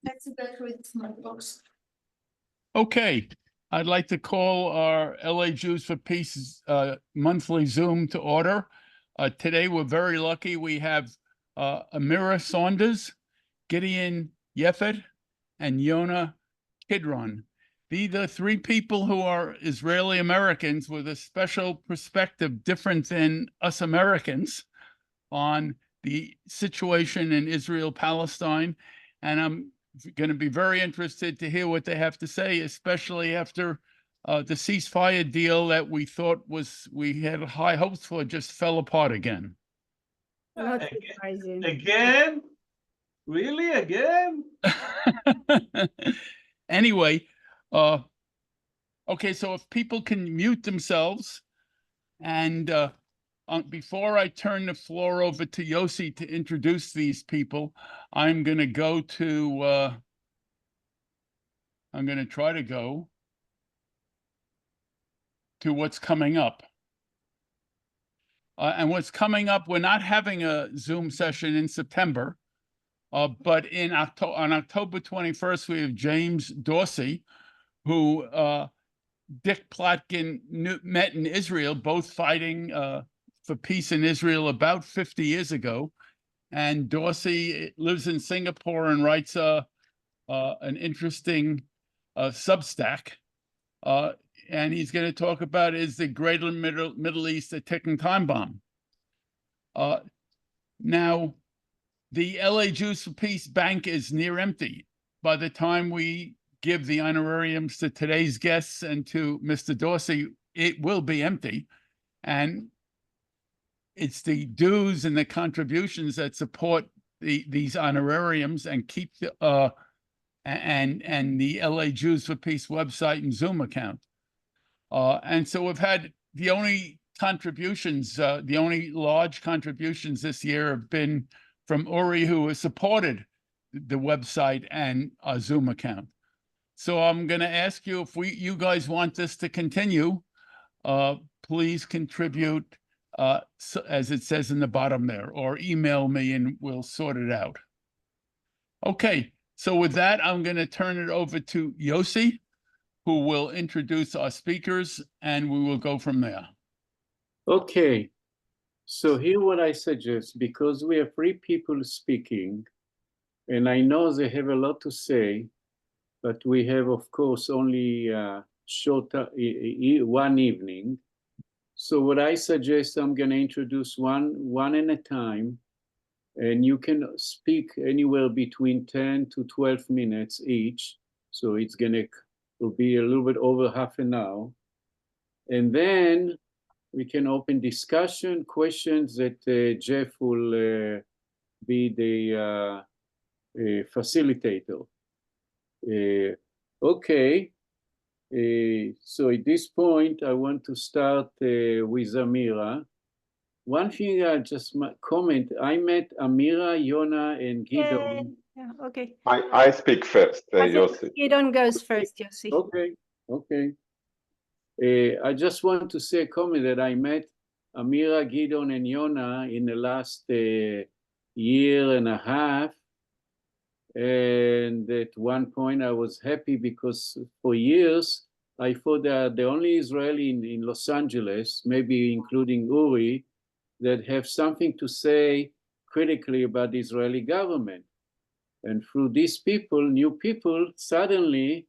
Let's go with my books. Okay, I'd like to call our LA Jews for Peace monthly Zoom to order. Today, we're very lucky. We have Amira Saunders, Gideon Yefet, and Yona Kidron. These are three people who are Israeli Americans with a special perspective different than us Americans on the situation in Israel-Palestine. And I'm going to be very interested to hear what they have to say, especially after the ceasefire deal that we thought we had high hopes for just fell apart again. Not surprising. Again? Really? Again? Anyway, okay, so if people can mute themselves, and before I turn the floor over to Yossi to introduce these people, I'm going to go to, I'm going to try to go to what's coming up. And what's coming up, we're not having a Zoom session in September, but on October 21st, we have James Dorsey, who Dick Plotkin met in Israel, both fighting for peace in Israel about 50 years ago. And Dorsey lives in Singapore and writes an interesting Substack. And he's going to talk about is the greater Middle East a ticking time bomb. Now, the LA Jews for Peace Bank is near empty. By the time we give the honorariums to today's guests and to Mr. Dorsey, it will be empty. And it's the dues and the contributions that support these honorariums and keep the LA Jews for Peace website and Zoom account. And so we've had the only contributions, the only large contributions this year have been from Uri, who has supported the website and our Zoom account. So I'm going to ask you if you guys want this to continue, please contribute as it says in the bottom there, or email me and we'll sort it out. Okay, so with that, I'm going to turn it over to Yossi, who will introduce our speakers, and we will go from there. Okay, so here what I suggest, because we have three people speaking, and I know they have a lot to say, but we have, of course, only one evening. So what I suggest, I'm going to introduce one at a time, and you can speak anywhere between 10 to 12 minutes each. So it's going to be a little bit over half an hour. And then we can open discussion, questions that Jeff will be the facilitator. Okay. So at this point, I want to start with Amira. One thing I just comment, I met Amira, Yona, and Gideon. Yeah, okay. I speak first, Yossi. Gideon goes first, Yossi. Okay, okay. I just want to say a comment that I met Amira, Gideon, and Yona in the last year and a half. And at one point I was happy because for years I thought that the only Israeli in Los Angeles, maybe including Uri, that have something to say critically about the Israeli government. And through these people, new people, suddenly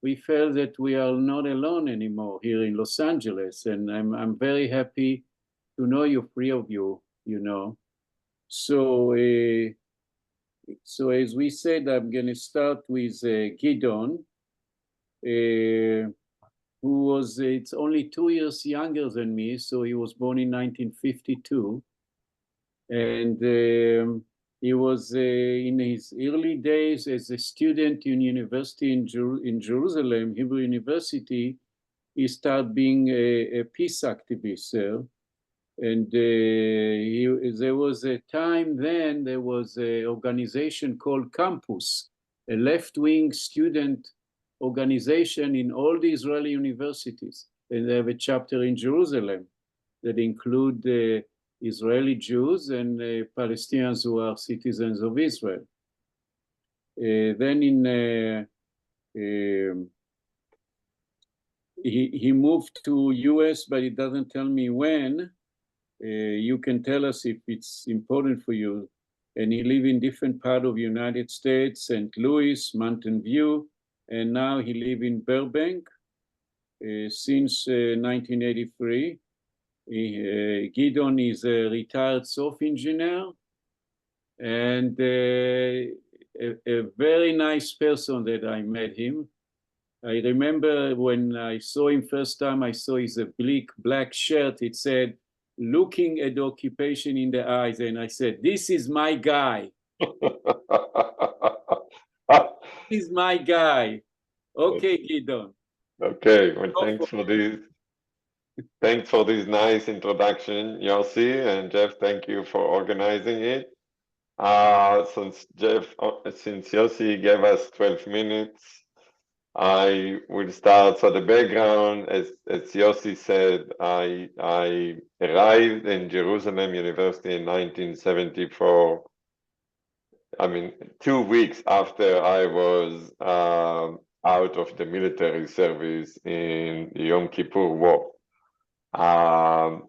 we felt that we are not alone anymore here in Los Angeles. And I'm very happy to know you, three of you, you know. So as we said, I'm going to start with Gideon, who was, it's only 2 years younger than me, so he was born in 1952. And he was in his early days as a student in university in Jerusalem, Hebrew University, he started being a peace activist there. And there was a time then, there was an organization called Campus, a left-wing student organization in all the Israeli universities. And they have a chapter in Jerusalem that include Israeli Jews and Palestinians who are citizens of Israel. Then he moved to US, but he doesn't tell me when. You can tell us if it's important for you. And he live in different part of United States, St. Louis, Mountain View, and now he live in Burbank since 1983. Gideon is a retired surf engineer and a very nice person that I met him. I remember when I saw him first time, I saw his black shirt. It said, looking at the occupation in the eyes. And I said, this is my guy. This is my guy. Okay, Gideon. Okay, well, thanks for this. Thanks for this nice introduction, Yossi, and Jeff, thank you for organizing it. Since Yossi gave us 12 minutes, I will start. So the background, as Yossi said, I arrived in Jerusalem University in 1974. I mean, 2 weeks after I was out of the military service in the Yom Kippur War. I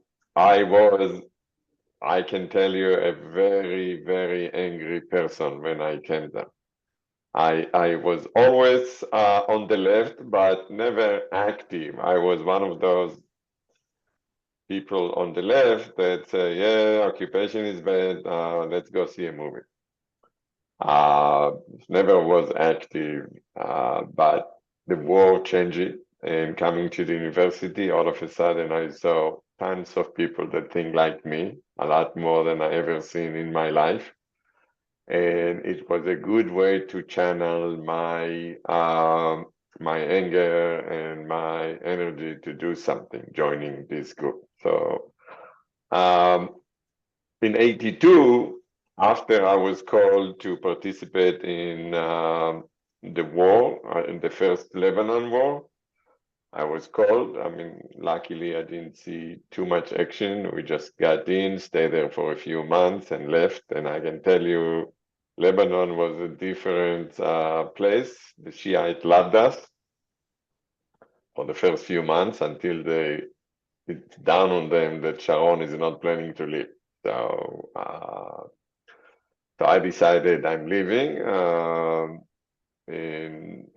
can tell you, a very, very angry person when I came there. I was always on the left, but never active. I was one of those people on the left that say, yeah, occupation is bad, let's go see a movie. Never was active, but the war changed it. And coming to the university, all of a sudden I saw tons of people that think like me, a lot more than I ever seen in my life. And it was a good way to channel my my anger and my energy to do something, joining this group. So in '82, after I was called to participate in the war, in the first Lebanon war, I was called. I mean, luckily I didn't see too much action. We just got in, stayed there for a few months and left. And I can tell you, Lebanon was a different place. The Shiite loved us for the first few months until it's down on them that Sharon is not planning to leave. So, so I decided I'm leaving and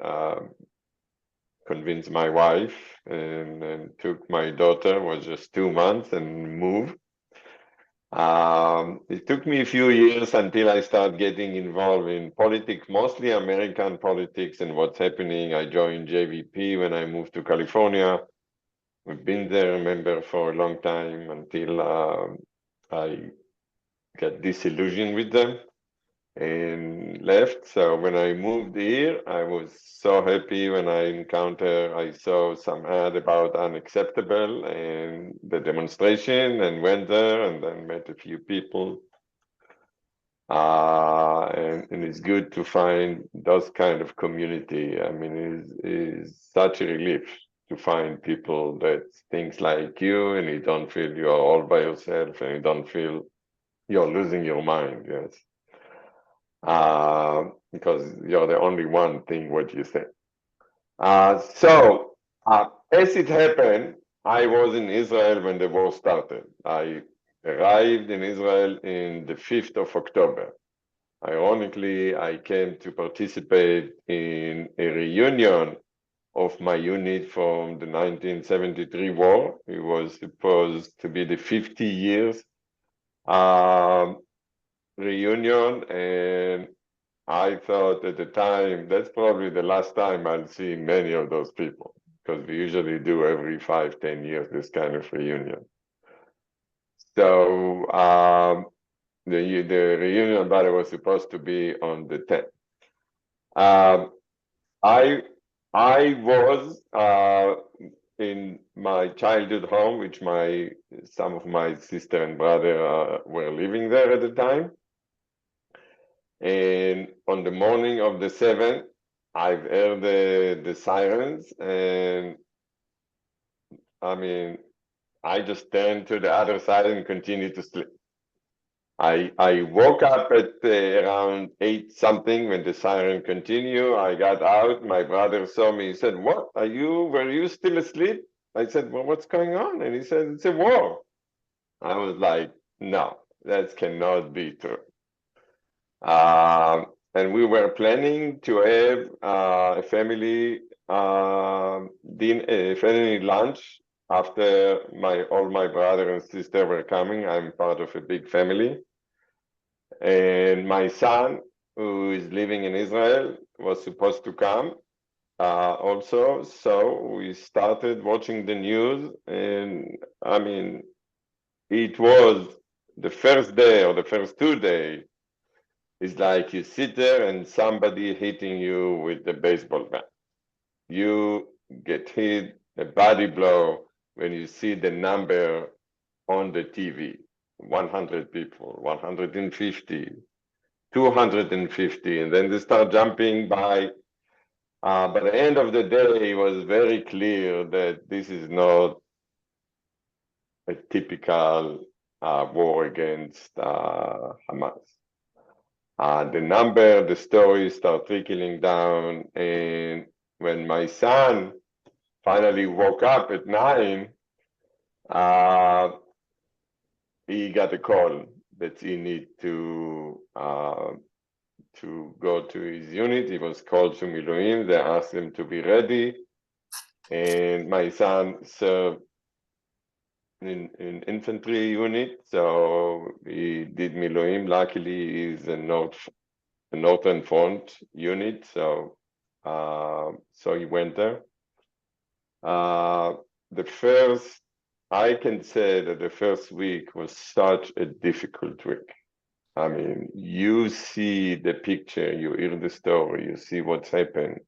convinced my wife and took my daughter, was just 2 months, and moved. It took me a few years until I started getting involved in politics, mostly American politics and what's happening. I joined JVP when I moved to California. We've been there, remember, for a long time until I got disillusioned with them and left. So when I moved here, I was so happy when I saw some ad about unacceptable and the demonstration, and went there and then met a few people. And it's good to find those kind of community. I mean, it's such a relief to find people that thinks like you, and you don't feel you're all by yourself, and you don't feel you're losing your mind. Yes. Because you're the only one thing what you say. So as it happened, I was in Israel when the war started. I arrived in Israel in the 5th of October. Ironically, I came to participate in a reunion of my unit from the 1973 war. It was supposed to be the 50 years reunion, and I thought at the time, that's probably the last time I'll see many of those people, because we usually do every 5-10 years this kind of reunion. So the reunion, by the way, was supposed to be on the 10th. I was in my childhood home, which some of my sister and brother were living there at the time. And on the morning of the 7th, I've heard the sirens, and I mean, I just turned to the other side and continued to sleep. I woke up at around 8 something when the siren continued. I got out. My brother saw me. He said, "What? Were you still asleep?" I said, "Well, what's going on?" And he said, "It's a war." I was like, "No, that cannot be true." And we were planning to have a family family lunch after all my brother and sister were coming. I'm part of a big family. And my son, who is living in Israel, was supposed to come also. So we started watching the news, and I mean, it was the first day or the first 2 days. It's like you sit there and somebody hitting you with the baseball bat. You get hit a body blow when you see the number on the TV. 100 people, 150. 250, and then they start jumping by. By the end of the day, it was very clear that this is not a typical war against Hamas. The stories start trickling down, and when my son finally woke up at 9, he got a call that he need to go to his unit. He was called to Miluim. They asked him to be ready. And my son served in infantry unit, so he did Miluim. Luckily, he's a Northern Front unit, so he went there. I can say that the first week was such a difficult week. I mean, you see the picture, you hear the story, you see what's happened.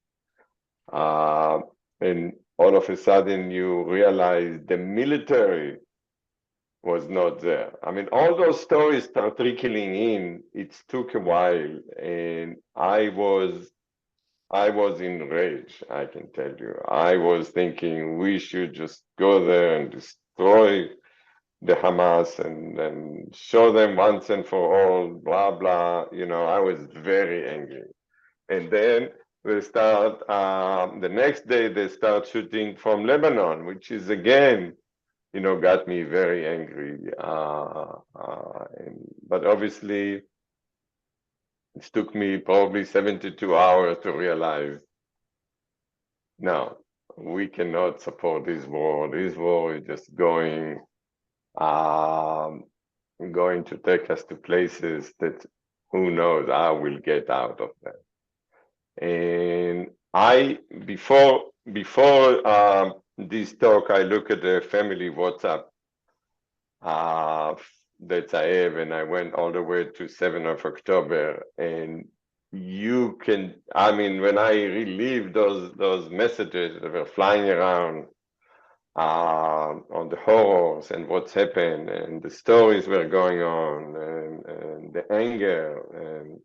And all of a sudden you realize the military was not there. I mean, all those stories start trickling in. It took a while, and I was enraged, I can tell you. I was thinking we should just go there and destroy the Hamas and show them once and for all, blah, blah. I was very angry. And then the next day they start shooting from Lebanon, which is again, got me very angry. But obviously, it took me probably 72 hours to realize, no, we cannot support this war. This war is just going to take us to places that who knows how we'll get out of them. And before this talk, I look at the family WhatsApp that I have, and I went all the way to 7th of October. And when I relive those messages that were flying around on the horrors and what's happened and the stories were going on and the anger, and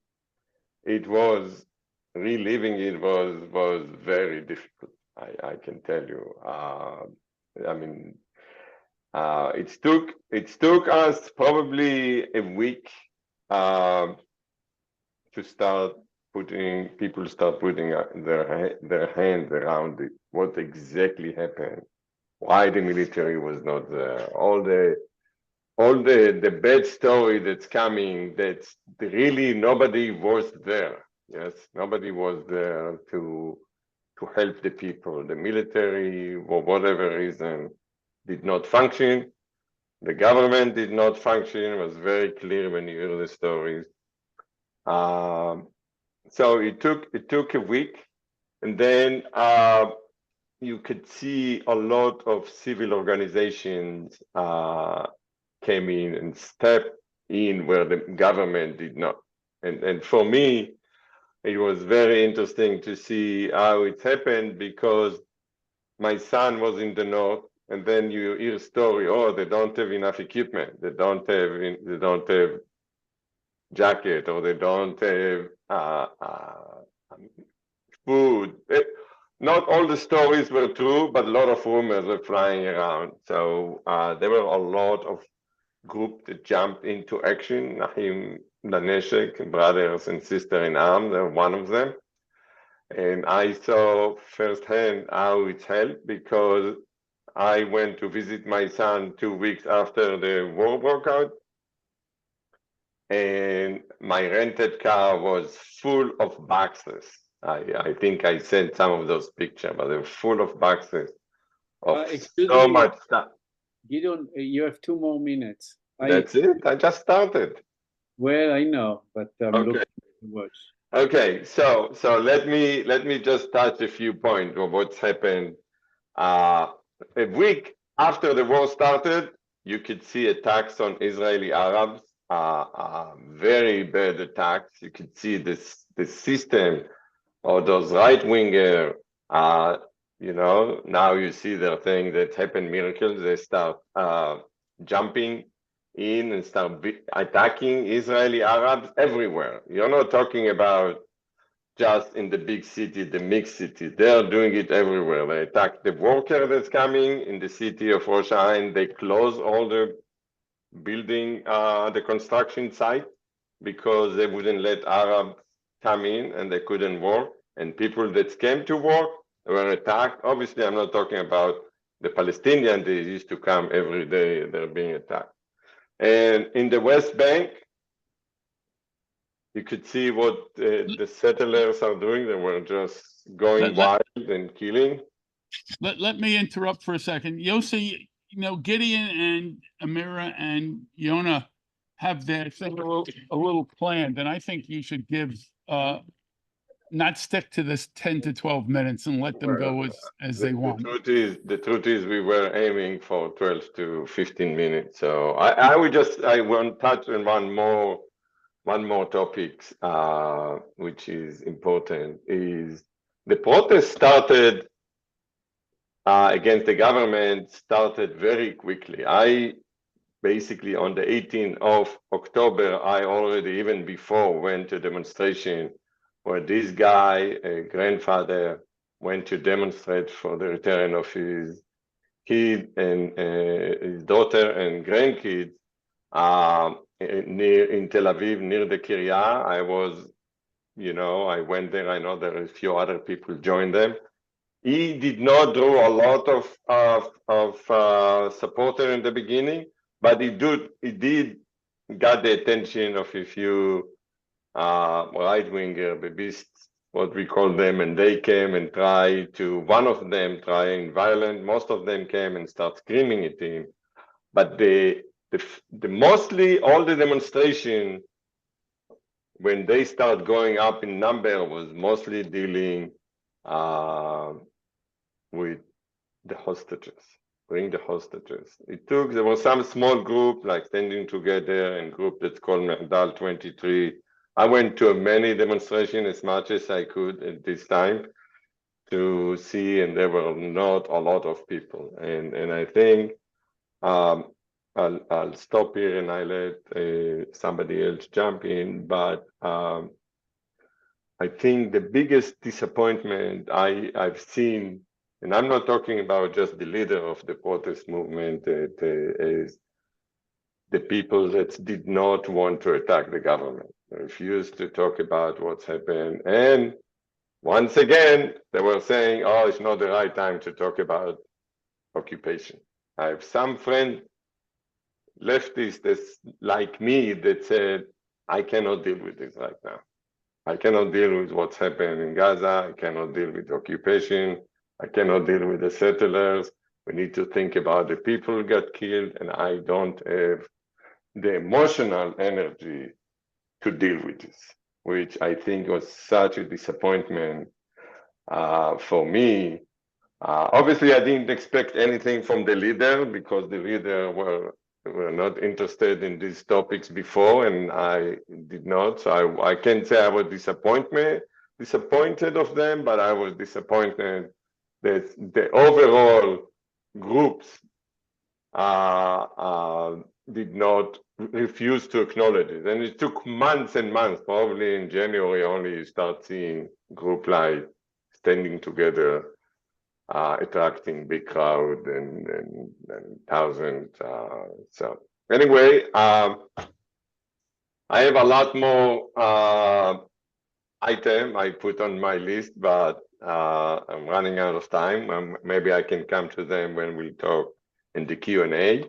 reliving it was very difficult. I can tell you. It took us probably a week to start putting their hands around it. What exactly happened? Why the military was not there? All the bad story that's coming. That's really nobody was there. Yes, nobody was there to help the people. The military, for whatever reason, did not function. The government did not function. It was very clear when you hear the stories. So it took a week, and then you could see a lot of civil organizations came in and stepped in where the government did not. And for me, it was very interesting to see how it happened, because my son was in the north, and then you hear a story, they don't have enough equipment, they don't have jacket, or they don't have food. Not all the stories were true, but a lot of rumors were flying around. So there were a lot of group that jumped into action. Ahim Laneshek, brothers and sisters in arms, they're one of them. And I saw firsthand how it helped because I went to visit my son 2 weeks after the war broke out. And my rented car was full of boxes. I think I sent some of those pictures, but they're full of boxes of Excuse so me, much stuff. Gideon, you have 2 more minutes. That's it. I just started. Well, I know, but I'm Okay. looking to watch. Okay, so let me just touch a few points of what's happened. A week after the war started, you could see attacks on Israeli Arabs, very bad attacks. You could see the system or those right winger. Now you see their thing that happened miracles. They start jumping in and start attacking Israeli Arabs everywhere. You're not talking about just in the big city, the mixed city. They're doing it everywhere. They attack the worker that's coming in the city of Rosh Hashanah. They close all the building, the construction site, because they wouldn't let Arabs come in and they couldn't work. And people that came to work were attacked. Obviously, I'm not talking about the Palestinians. They used to come every day. They're being attacked. And in the West Bank, you could see what the settlers are doing. They were just going wild and killing. Let me interrupt for a second. Yossi, Gideon and Amira and Yona have their thing a little planned, and I think you should not stick to this 10 to 12 minutes and let them go as they want. The truth is we were aiming for 12 to 15 minutes. So I want to touch on one more topic, which is important, is the protest started against the government started very quickly. I basically on the 18th of October, I already even before went to demonstration where this guy, a grandfather, went to demonstrate for the return of his kid and his daughter and grandkids near in Tel Aviv, near the Kiryat. I went there. I know there are a few other people joined them. He did not draw a lot of supporter in the beginning, but he did got the attention of a few right-winger, the beasts, what we call them, and they came and one of them trying violent, most of them came and start screaming at him. But the mostly all the demonstration, when they start going up in number, was mostly dealing with the hostages, bring the hostages. There was some small group like Standing Together and group that's called Merdal 23. I went to many demonstrations as much as I could at this time to see, and there were not a lot of people. And I think I'll stop here and I let somebody else jump in, but I think the biggest disappointment I've seen, and I'm not talking about just the leader of the protest movement, is the people that did not want to attack the government, refused to talk about what's happened. And once again, they were saying, oh, it's not the right time to talk about occupation. I have some friends, leftists like me, that said, I cannot deal with this right now. I cannot deal with what's happened in Gaza. I cannot deal with occupation. I cannot deal with the settlers. We need to think about the people who got killed, and I don't have the emotional energy to deal with this, which I think was such a disappointment for me. Obviously, I didn't expect anything from the leader because the leader were not interested in these topics before, and I did not. So I can't say I was disappointed of them, but I was disappointed that the overall groups did not refuse to acknowledge it. And it took months and months, probably in January only you start seeing group like Standing Together attracting big crowd and thousands. So Anyway, I have a lot more item I put on my list, but I'm running out of time. Maybe I can come to them when we talk in the Q&A.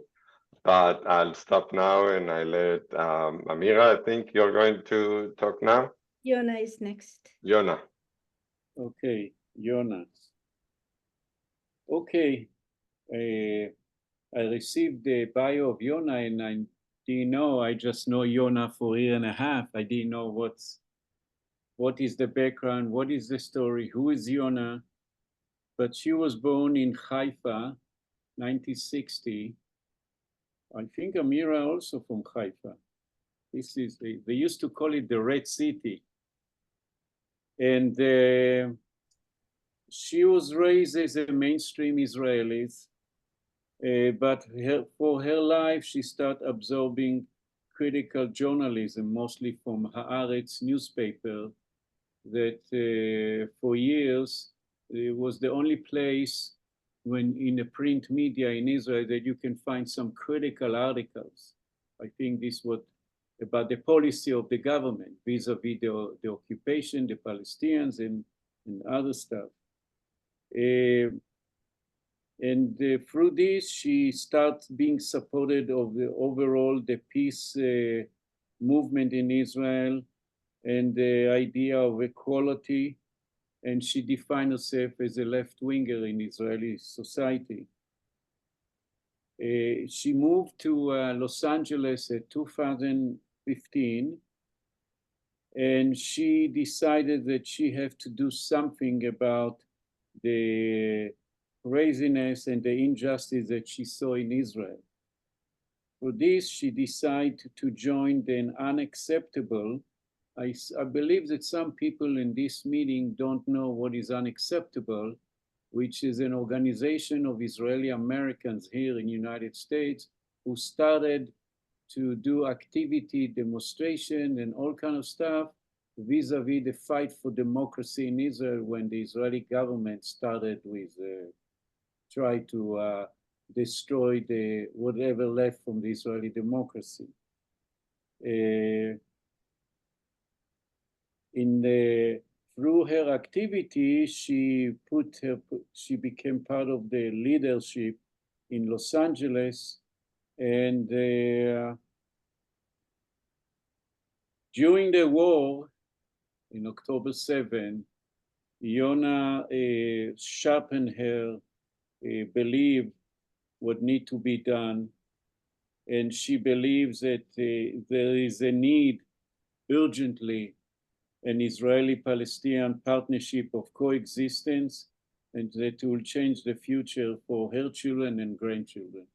But I'll stop now and I let Amira, I think you're going to talk now. Yona is next. Yona. Okay, Yona. Okay, I received the bio of Yona and I didn't know, I just know Yona for a year and a half. I didn't know what is the background, what is the story, who is Yona? But she was born in Haifa, 1960. I think Amira also from Haifa. This is, they used to call it the Red City. And she was raised as a mainstream Israeli, but for her life, she started absorbing critical journalism, mostly from Haaretz newspaper, that for years, it was the only place when in the print media in Israel that you can find some critical articles. I think this was about the policy of the government vis-a-vis the occupation, the Palestinians and other stuff. And through this, she starts being supported of the overall the peace movement in Israel and the idea of equality. And she defined herself as a left-winger in Israeli society. She moved to Los Angeles in 2015, and she decided that she had to do something about the craziness and the injustice that she saw in Israel. For this, she decided to join the Unacceptable. I believe that some people in this meeting don't know what is Unacceptable, which is an organization of Israeli Americans here in the United States who started to do activity, demonstration, and all kind of stuff vis-a-vis the fight for democracy in Israel when the Israeli government started with try to destroy the whatever left from the Israeli democracy. Through her activity, she became part of the leadership in Los Angeles, and during the war in October 7, Yona sharpened her belief what need to be done, and she believes that there is a need urgently an Israeli-Palestinian partnership of coexistence, and that will change the future for her children and grandchildren.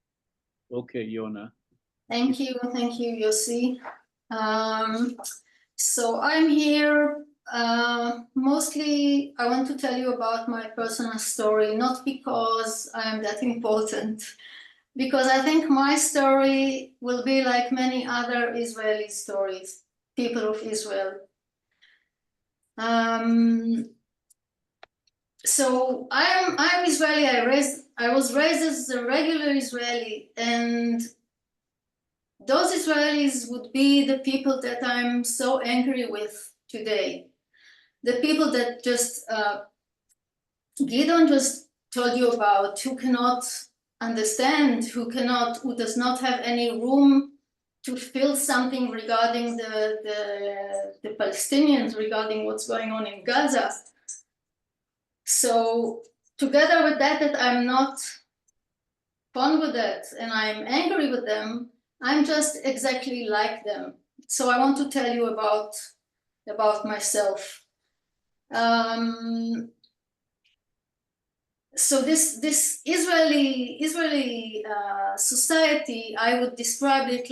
Okay, Yona. Thank you, Yossi. So I'm here, mostly I want to tell you about my personal story, not because I'm that important, because I think my story will be like many other Israeli stories, people of Israel. So I'm Israeli. I was raised as a regular Israeli, and those Israelis would be the people that I'm so angry with today. The people that just Gideon just told you about, who cannot understand, who does not have any room to feel something regarding the Palestinians, regarding what's going on in Gaza. So together with that I'm not fun with that and I'm angry with them, I'm just exactly like them. So I want to tell you about myself. So this Israeli society, I would describe it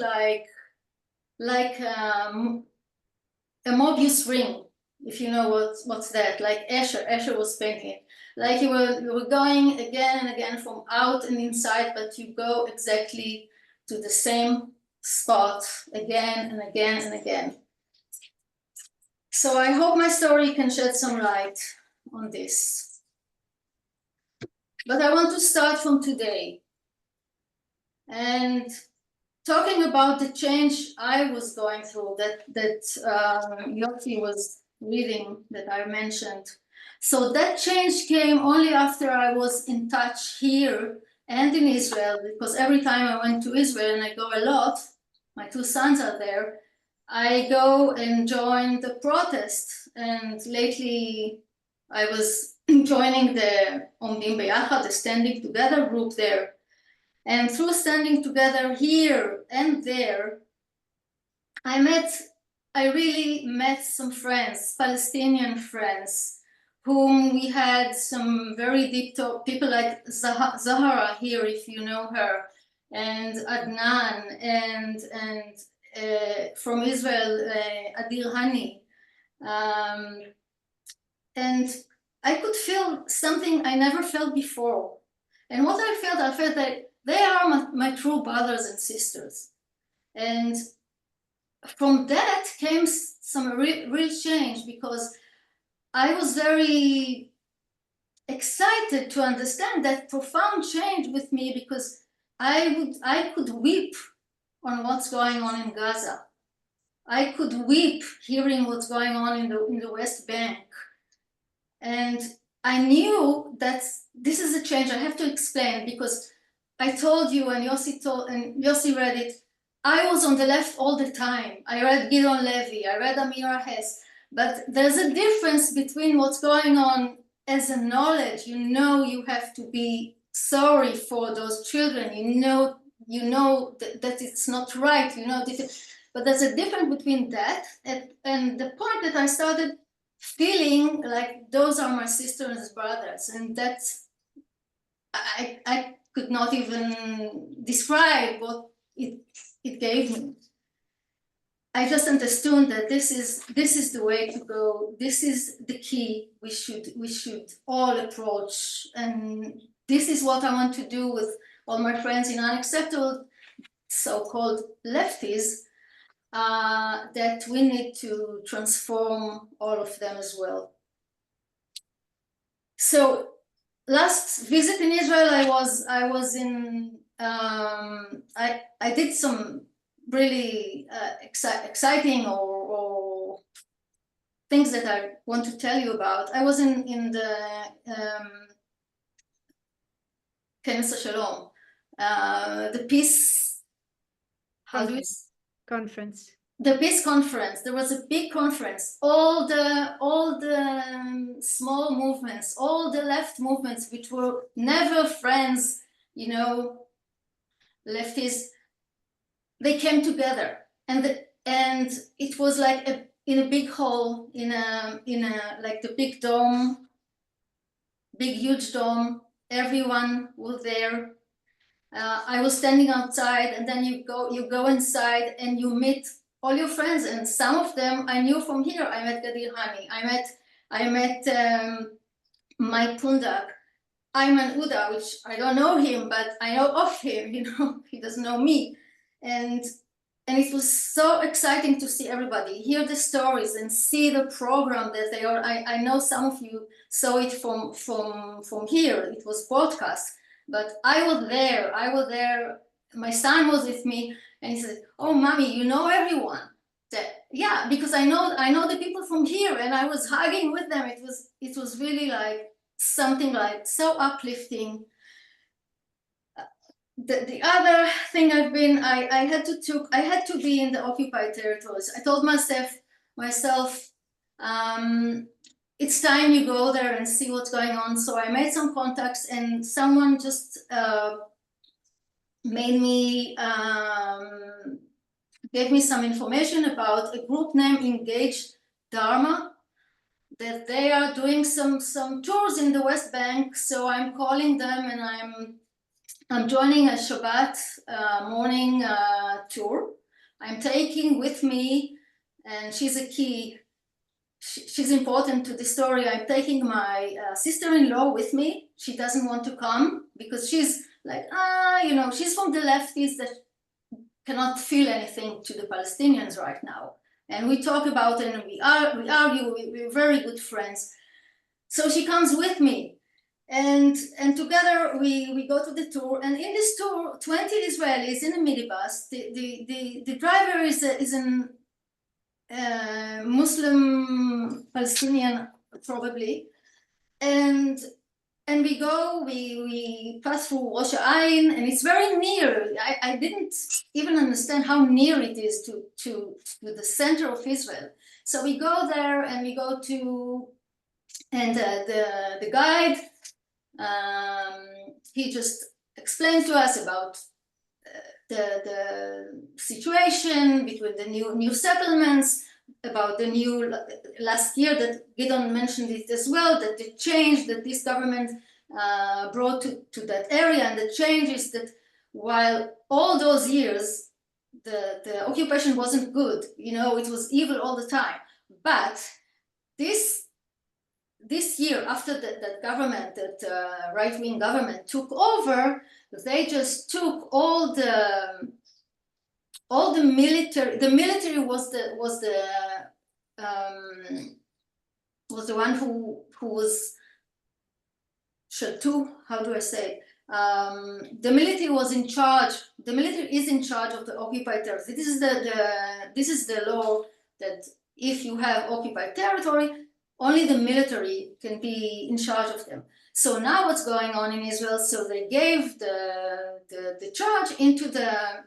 like a Mobius ring, if you know what's that, like Escher was painting it. Like you were going again and again from out and inside, but you go exactly to the same spot again and again and again. So I hope my story can shed some light on this. But I want to start from today. And talking about the change I was going through, that Yossi was reading, that I mentioned. So that change came only after I was in touch here and in Israel, because every time I went to Israel, and I go a lot, my two sons are there, I go and join the protest. And lately I was joining the Omdim Beyachad, the Standing Together group there. And through standing together here and there, I really met some friends, Palestinian friends, whom we had some very deep talk, people like Zahara here, if you know her, and Adnan, and from Israel, Adil Hani. And I could feel something I never felt before. And what I felt that they are my true brothers and sisters. And from that came some real change, because I was very excited to understand that profound change with me, because I could weep on what's going on in Gaza. I could weep hearing what's going on in the West Bank. And I knew that this is a change. I have to explain, because I told you, and Yossi read it, I was on the left all the time. I read Gideon Levy, I read Amira Hess, but there's a difference between what's going on as a knowledge. You know, you have to be sorry for those children. You know that it's not right. You know, but there's a difference between that and the point that I started feeling like those are my sisters and brothers, and that's I could not even describe what it gave me. I just understood that this is the way to go. This is the key we should all approach, and this is what I want to do with all my friends in unacceptable so-called lefties. That we need to transform all of them as well. So last visit in Israel, I was in I did some really exciting or things that I want to tell you about. I was in the Kenes Shalom, the peace. How do you? Conference. The peace conference. There was a big conference. All the small movements, all the left movements, which were never friends, you know, lefties, they came together, and it was like in a big hall, in a like the big dome, big huge dome. Everyone was there. I was standing outside, and then you go inside and you meet all your friends, and some of them I knew from here. I met Gadir Hani, I met Mike Pundak, Ayman Uda, which I don't know him, but I know of him, you know, he doesn't know me. And it was so exciting to see everybody, hear the stories and see the program that they are. I know some of you saw it from here, it was broadcast. But I was there, my son was with me, and he said, oh, mommy, you know everyone. Yeah, because I know the people from here, and I was hugging with them. It was really like something like so uplifting. The other thing I had to be in the occupied territories. I told myself, it's time you go there and see what's going on. So I made some contacts, and someone just gave me some information about a group named Engaged Dharma, that they are doing some tours in the West Bank. So I'm calling them, and I'm joining a Shabbat morning tour. I'm taking with me, and she's a key. She's important to the story. I'm taking my sister-in-law with me. She doesn't want to come because she's like, you know, she's from the lefties that cannot feel anything to the Palestinians right now. And we talk about it, and we argue. We're very good friends. So she comes with me, And together we go to the tour, and in this tour, 20 Israelis in a minibus. The driver is an Muslim Palestinian probably, and we pass through Rosh Ain, and it's very near. I didn't even understand how near it is to the center of Israel. So we go there, and we go to, and the guide, he just explained to us about the situation between the new settlements, about the new last year that Gideon mentioned it as well, that the change that this government brought to that area, and the change is that while all those years the occupation wasn't good, you know, it was evil all the time, but this year, after that government, that right-wing government took over, they just took all the military. The military was the one who was Shaltu. How do I say? The military was in charge. The military is in charge of the occupied territory. This is the law that if you have occupied territory, only the military can be in charge of them. So now what's going on in Israel? So they gave the charge into the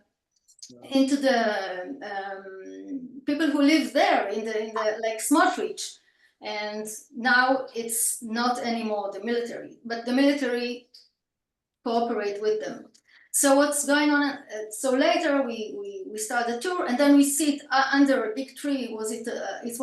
people who live there in the like Smotrich, and now it's not anymore the military, but the military cooperate with them. So what's going on? So later we start the tour, and then we sit under a big tree. It wasn't Etz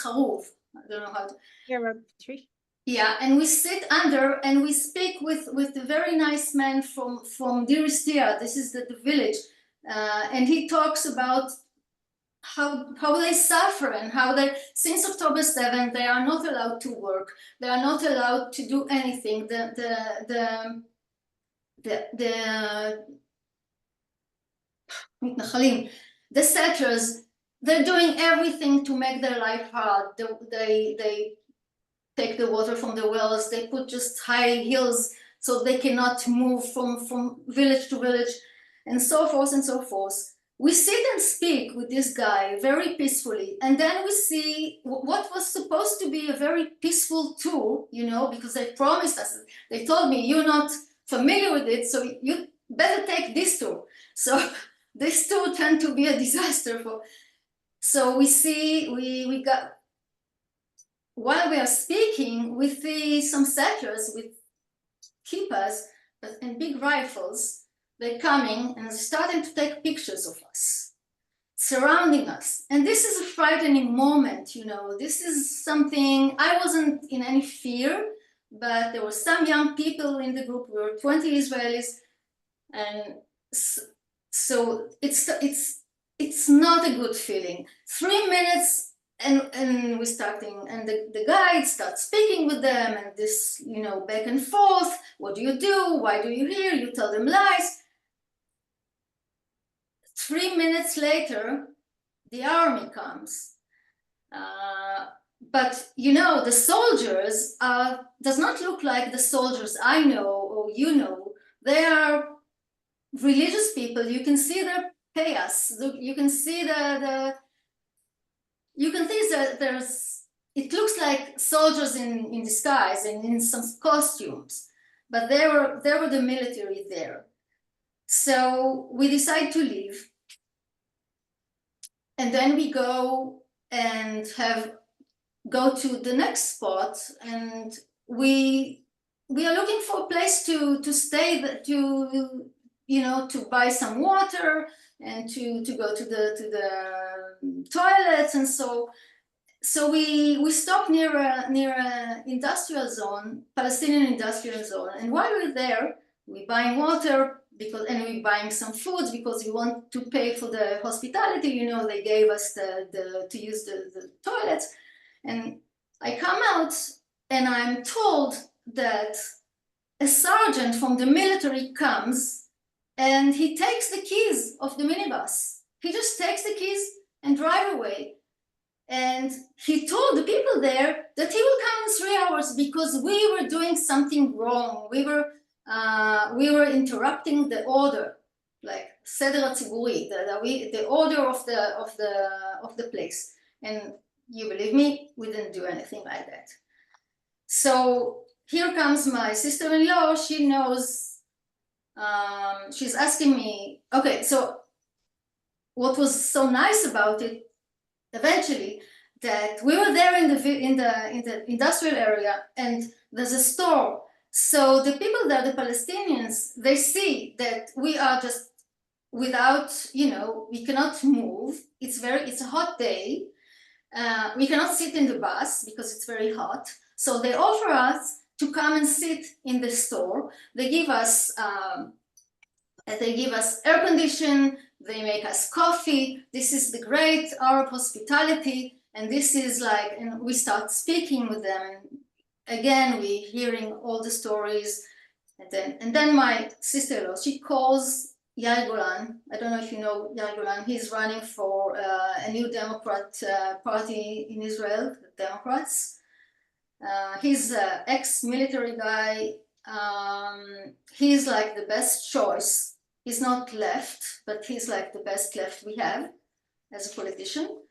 Haruf. I don't know how to. Yeah, a tree. Yeah, and we sit under, and we speak with a very nice man from Dir Istia. This is the village, and he talks about how they suffer, and how they, since October 7th, they are not allowed to work. They are not allowed to do anything. The settlers, they're doing everything to make their life hard. They take the water from the wells. They put just high hills so they cannot move from village to village, and so forth and so forth. We sit and speak with this guy very peacefully, and then we see what was supposed to be a very peaceful tour, you know, because they promised us. They told me, you're not familiar with it, so you better take this tour. So this tour turned to be a disaster for. So we see, we got, while we are speaking, we see some settlers with kippas and big rifles. They're coming and starting to take pictures of us, surrounding us. And this is a frightening moment, you know. This is something, I wasn't in any fear, but there were some young people in the group. We were 20 Israelis. And so it's not a good feeling. 3 minutes and we're starting, and the guide starts speaking with them, and this, you know, back and forth. What do you do? Why do you hear? You tell them lies. 3 minutes later, the army comes. But you know, the soldiers does not look like the soldiers I know or you know. They are religious people. You can see their payas. You can see you can see that it looks like soldiers in disguise and in some costumes, but they were the military there. So we decide to leave, and then we go and go to the next spot, and we are looking for a place to stay, to buy some water and to go to the toilets. And so we stop near a industrial zone, Palestinian industrial zone, and while we're there, we're buying water and we're buying some foods because we want to pay for the hospitality. You know, they gave us to use the toilets. And I come out and I'm told that a sergeant from the military comes and he takes the keys of the minibus. He just takes the keys and drive away. And he told the people there that he will come in 3 hours because we were doing something wrong. We were interrupting the order, like seder hatziburi, the order of the place. And you believe me, we didn't do anything like that. So here comes my sister-in-law. She knows. She's asking me, okay, so what was so nice about it eventually, that we were there in the industrial area, and there's a store. So the people there, the Palestinians, they see that we are just without, we cannot move. It's a hot day. We cannot sit in the bus because it's very hot. So they offer us to come and sit in the store. They give us air condition. They make us coffee. This is the great Arab hospitality. And this is like, and we start speaking with them. And again, we're hearing all the stories. And then my sister-in-law, she calls Yair Golan. I don't know if you know Yair Golan. He's running for a new Democrat party in Israel, the Democrats. He's an ex-military guy. He's like the best choice. He's not left, but he's like the best left we have as a politician.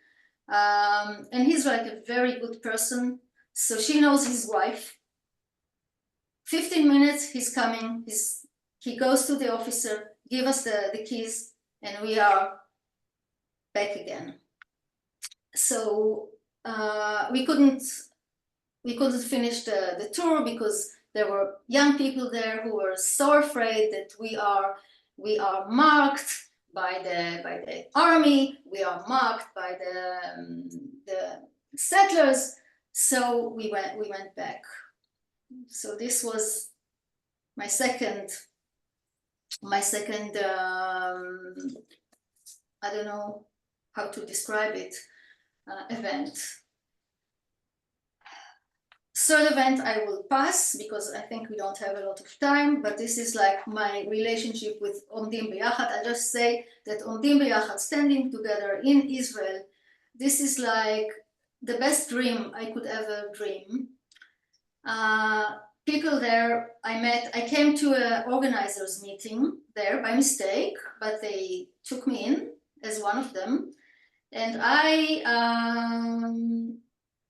And he's like a very good person. So she knows his wife. 15 minutes, he's coming. He goes to the officer, give us the keys, and we are back again. So we couldn't finish the tour because there were young people there who were so afraid that we are marked by the army, we are marked by the settlers. So we went back. So this was my second I don't know how to describe it, event. Third event I will pass because I think we don't have a lot of time, but this is like my relationship with Omdim B'Yachad. I just say that Omdim B'Yachad, standing together in Israel, this is like the best dream I could ever dream. People there I came to an organizers meeting there by mistake, but they took me in as one of them. And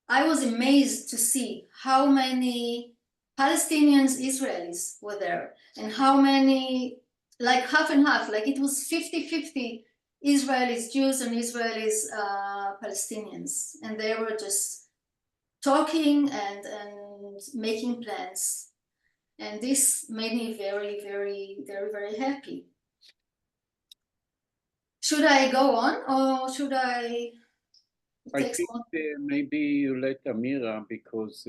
I was amazed to see how many Palestinians, Israelis were there, and how many, like half and half, like it was 50-50 Israelis, Jews, and Israelis, Palestinians. And they were just talking and making plans. And this made me very, very, very, very happy. Should I go on or should I? I think maybe you let Amira because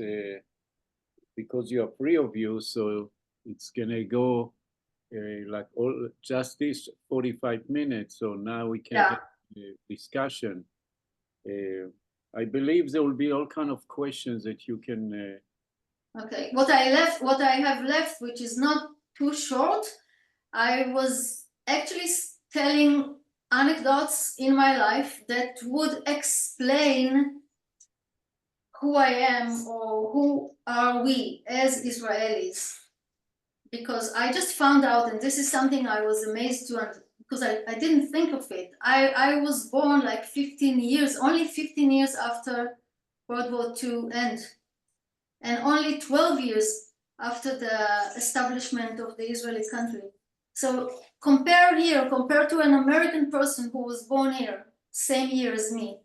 you are three of you, so it's gonna go like just this 45 minutes. So now we can have a discussion. I believe there will be all kind of questions that you can. Okay, what I have left, which is not too short, I was actually telling anecdotes in my life that would explain who I am or who are we as Israelis. Because I just found out, and this is something I was amazed to, because I didn't think of it. I was born like only 15 years after World War II end, and only 12 years after the establishment of the Israeli country. So compare to an American person who was born here, same year as me.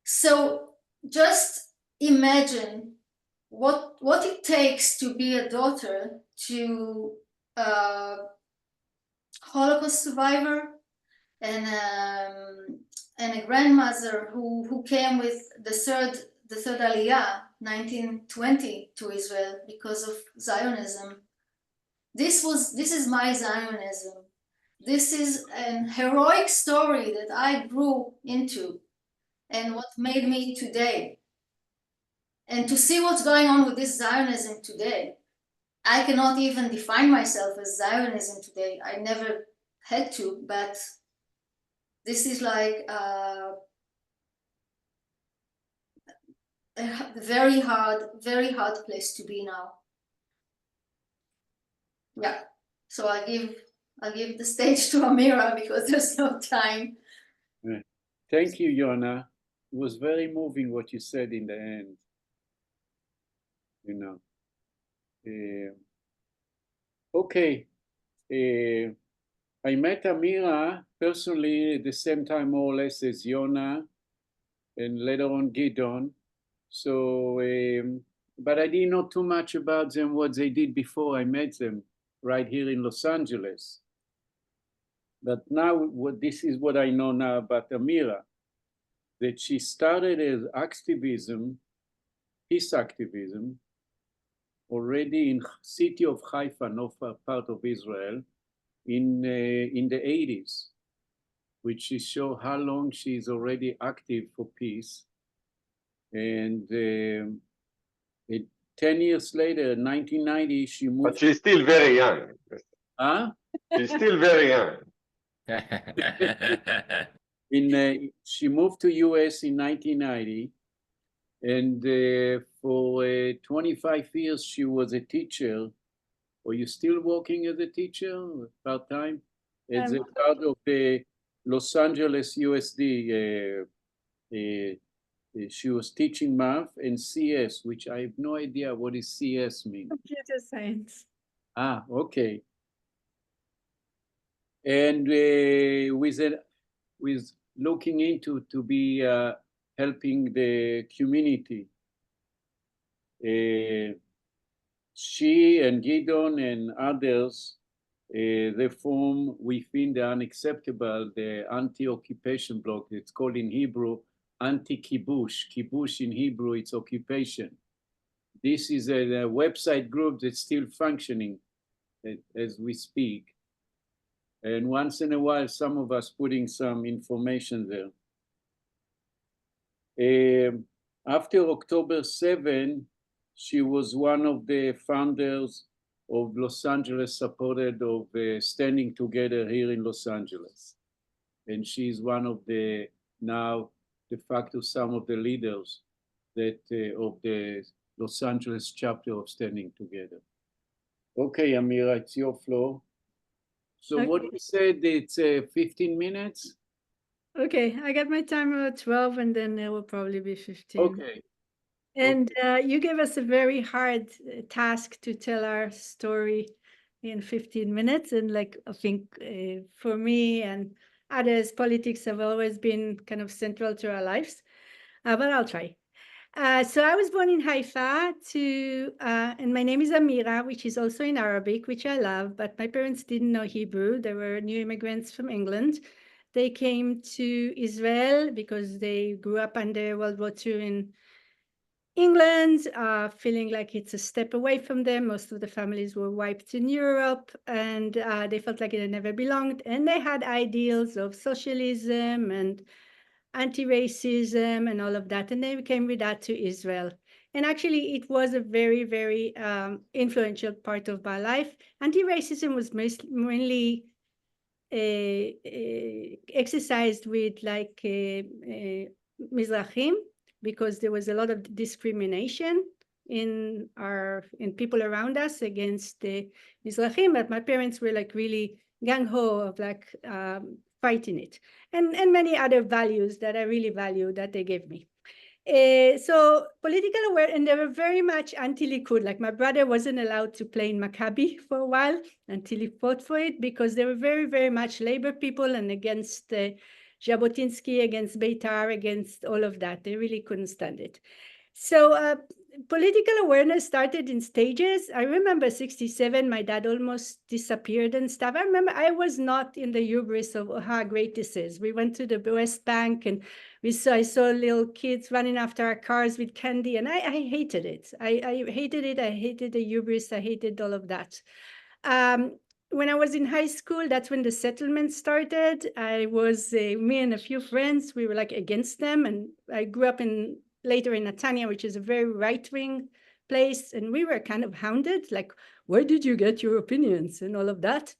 So just imagine what it takes to be a daughter to a Holocaust survivor and a grandmother who came with the third Aliyah, 1920, to Israel because of Zionism. This is my Zionism. This is an heroic story that I grew into and what made me today. And to see what's going on with this Zionism today, I cannot even define myself as Zionism today. I never had to, but this is like very hard place to be now. Yeah, so I'll give the stage to Amira because there's no time. Thank you, Yona. It was very moving what you said in the end. You know. Okay. I met Amira personally at the same time, more or less, as Yona, and later on Gideon. So, but I didn't know too much about them, what they did before I met them, right here in Los Angeles. But now, this is what I know now about Amira, that she started as activism, peace activism, already in city of Haifa, north part of Israel, in the 80s, which is show how long she's already active for peace. And 10 years later, 1990, she moved. But she's still very young. Huh? She's still very young. She moved to US in 1990, and for 25 years she was a teacher. Are you still working as a teacher part-time? As a part of the Los Angeles USD. She was teaching math and CS, which I have no idea what is CS mean. Computer science. Ah, okay. And with looking into to be helping the community. She and Gideon and others, they form within the unacceptable, the anti-occupation bloc. It's called in Hebrew, anti-kibush. Kibush in Hebrew, it's occupation. This is a website group that's still functioning as we speak. And once in a while, some of us putting some information there. After October 7, she was one of the founders of Los Angeles, supported of Standing Together here in Los Angeles. And she's one of the, now, de facto, some of the leaders that of the Los Angeles chapter of Standing Together. Okay, Amira, it's your floor. So Okay. what you said, it's 15 minutes? Okay, I got my timer at 12 and then there will probably be 15. Okay. And you gave us a very hard task to tell our story in 15 minutes. And like, I think for me and others, politics have always been kind of central to our lives, but I'll try. So I was born in Haifa and my name is Amira, which is also in Arabic, which I love, but my parents didn't know Hebrew. They were new immigrants from England. They came to Israel because they grew up under World War II in England, feeling like it's a step away from them. Most of the families were wiped in Europe, and they felt like they never belonged. And they had ideals of socialism and anti-racism and all of that. And they came with that to Israel. And actually, it was a very, very influential part of my life. Anti-racism was mainly exercised with like Mizrahim, because there was a lot of discrimination in people around us against the Mizrahim, but my parents were like really gung-ho of like fighting it, and many other values that I really value that they gave me. So political aware, and they were very much anti-Likud. Like my brother wasn't allowed to play in Maccabi for a while until he fought for it, because they were very, very much labor people and against Jabotinsky, against Beitar, against all of that. They really couldn't stand it. So political awareness started in stages. I remember 67, my dad almost disappeared and stuff. I remember I was not in the hubris of how great this is. We went to the West Bank and I saw little kids running after our cars with candy, and I hated it. I hated it. I hated the hubris. I hated all of that. When I was in high school, that's when the settlement started. I was, me and a few friends, we were like against them. And I grew up later in Netanya, which is a very right-wing place. And we were kind of hounded, like, where did you get your opinions and all of that?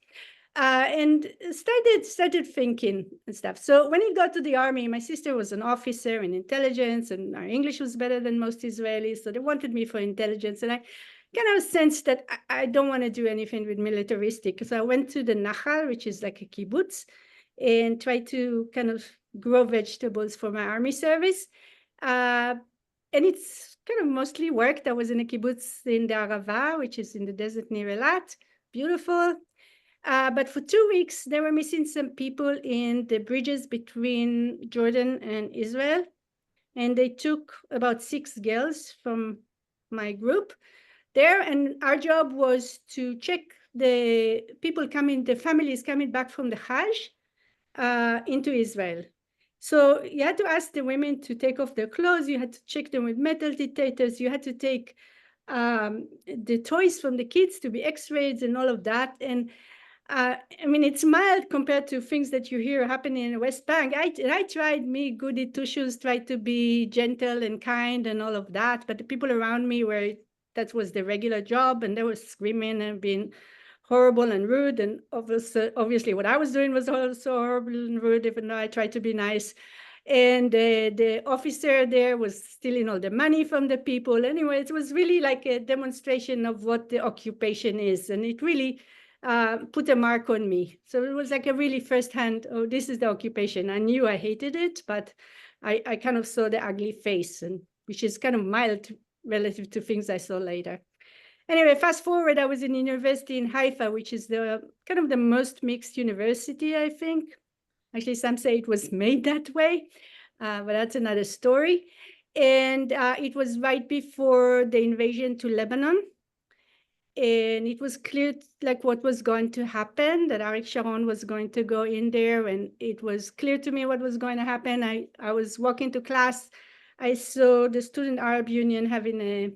and started thinking and stuff. So when I got to the army, my sister was an officer in intelligence, and our English was better than most Israelis, so they wanted me for intelligence. And I kind of sensed that I don't want to do anything with militaristic. So I went to the Nachal, which is like a kibbutz, and tried to kind of grow vegetables for my army service. And it's kind of mostly worked. I was in a kibbutz in the Arava, which is in the desert near Eilat. Beautiful. But for 2 weeks, they were missing some people in the bridges between Jordan and Israel. And they took about 6 girls from my group there. And our job was to check the people coming, the families coming back from the Hajj into Israel. So you had to ask the women to take off their clothes. You had to check them with metal detectors. You had to take the toys from the kids to be x-rayed and all of that. And I mean, it's mild compared to things that you hear happening in the West Bank. I tried, me, goody two-shoes, tried to be gentle and kind and all of that. But the people around me that was the regular job, and they were screaming and being horrible and rude. And obviously what I was doing was also horrible and rude, even though I tried to be nice. And the officer there was stealing all the money from the people. Anyway, it was really like a demonstration of what the occupation is. And it really put a mark on me. So it was like a really firsthand, oh, this is the occupation. I knew I hated it, but I kind of saw the ugly face, and which is kind of mild relative to things I saw later. Anyway, fast forward, I was in university in Haifa, which is the kind of the most mixed university, I think. Actually, some say it was made that way, but that's another story. And it was right before the invasion to Lebanon. And it was clear like what was going to happen, that Arik Sharon was going to go in there. And it was clear to me what was going to happen. I was walking to class. I saw the Student Arab Union having a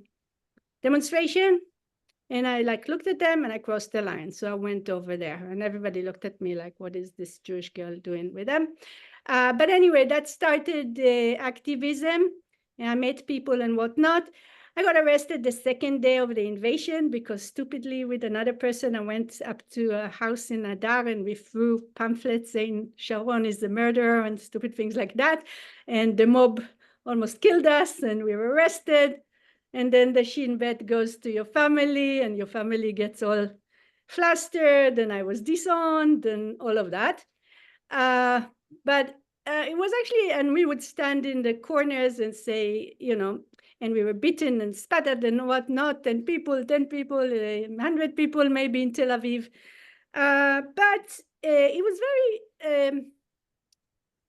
demonstration. And I looked at them and I crossed the line. So I went over there and everybody looked at me like, what is this Jewish girl doing with them? But anyway, that started activism, and I met people and whatnot. I got arrested the second day of the invasion because stupidly with another person, I went up to a house in Adar and we threw pamphlets saying Sharon is the murderer and stupid things like that. And the mob almost killed us and we were arrested. And then the Shin Bet goes to your family and your family gets all flustered and I was disowned and all of that. But it was actually, and we would stand in the corners and say, and we were beaten and spattered and whatnot, 10 people, 100 people maybe in Tel Aviv. But it was very,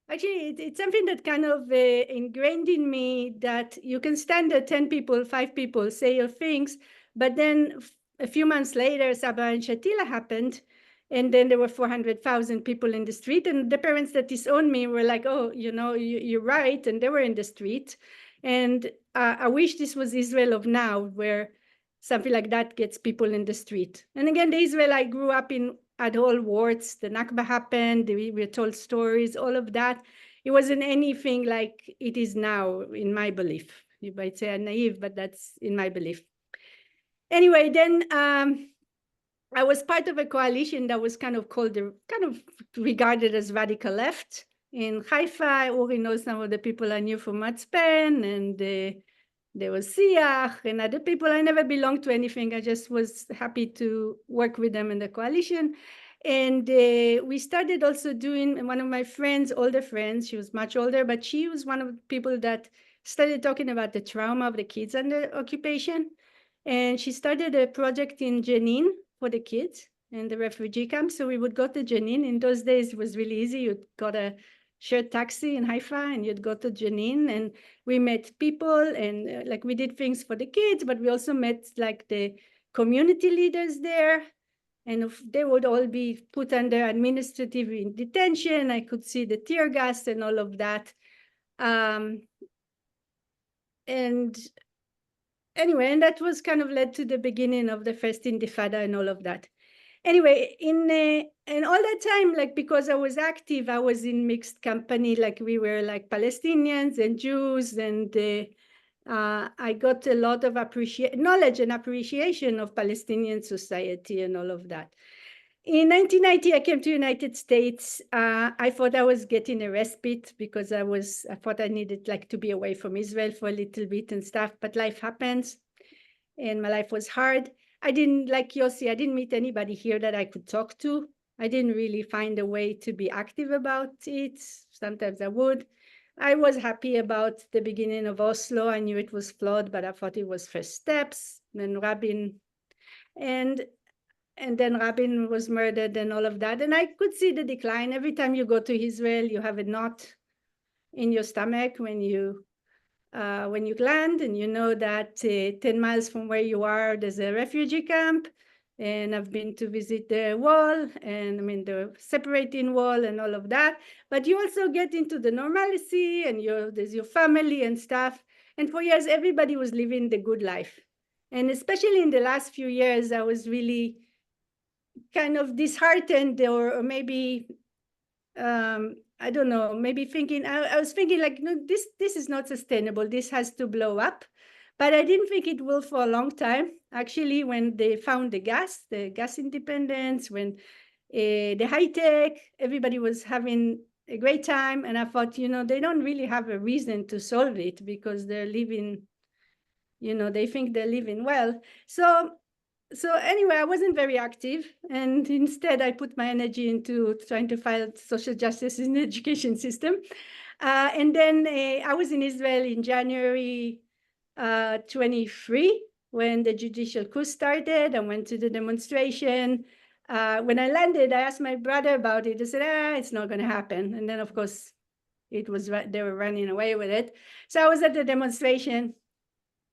actually, it's something that kind of ingrained in me that you can stand there, 10 people, 5 people, say your things, but then a few months later, Sabra and Shatila happened, and then there were 400,000 people in the street, and the parents that disowned me were like, oh, you're right, and they were in the street. And I wish this was Israel of now, where something like that gets people in the street. And again, the Israel I grew up in had all warts, the Nakba happened, we were told stories, all of that. It wasn't anything like it is now, in my belief. You might say I'm naive, but that's in my belief. Anyway, then I was part of a coalition that was kind of regarded as radical left. In Haifa, Uri knows some of the people I knew from Matzpen, and there was Siach and other people. I never belonged to anything. I just was happy to work with them in the coalition. And we started also doing, one of my friends, older friends, she was much older, but she was one of the people that started talking about the trauma of the kids under occupation. And she started a project in Jenin for the kids in the refugee camp. So we would go to Jenin. In those days, it was really easy. You got a shared taxi in Haifa and you'd go to Jenin, and we met people and we did things for the kids, but we also met the community leaders there, and they would all be put under administrative detention. I could see the tear gas and all of that. And anyway, and that was kind of led to the beginning of the first Intifada and all of that. Anyway, in all that time, because I was active, I was in mixed company, we were Palestinians and Jews, and I got a lot of knowledge and appreciation of Palestinian society and all of that. In 1990, I came to United States. I thought I was getting a respite because I thought I needed like to be away from Israel for a little bit and stuff, but life happens and my life was hard. I didn't, like Yossi, I didn't meet anybody here that I could talk to. I didn't really find a way to be active about it. Sometimes I would. I was happy about the beginning of Oslo. I knew it was flawed, but I thought it was first steps. Then Rabin, and then Rabin was murdered and all of that. And I could see the decline. Every time you go to Israel, you have a knot in your stomach when you land, and you know that 10 miles from where you are, there's a refugee camp. And I've been to visit the wall, and I mean the separating wall and all of that. But you also get into the normalcy, and there's your family and stuff. And for years, everybody was living the good life. And especially in the last few years, I was really kind of disheartened, or maybe I don't know, maybe thinking, I was thinking like, no, this is not sustainable. This has to blow up. But I didn't think it will for a long time. Actually, when they found the gas independence, when the high tech, everybody was having a great time. And I thought, they don't really have a reason to solve it because they're living, they think they're living well. So anyway, I wasn't very active, and instead I put my energy into trying to fight social justice in the education system. And then I was in Israel in January 23 when the judicial coup started. I went to the demonstration. When I landed, I asked my brother about it. He said, it's not going to happen. And then, of course, they were running away with it. So I was at the demonstration.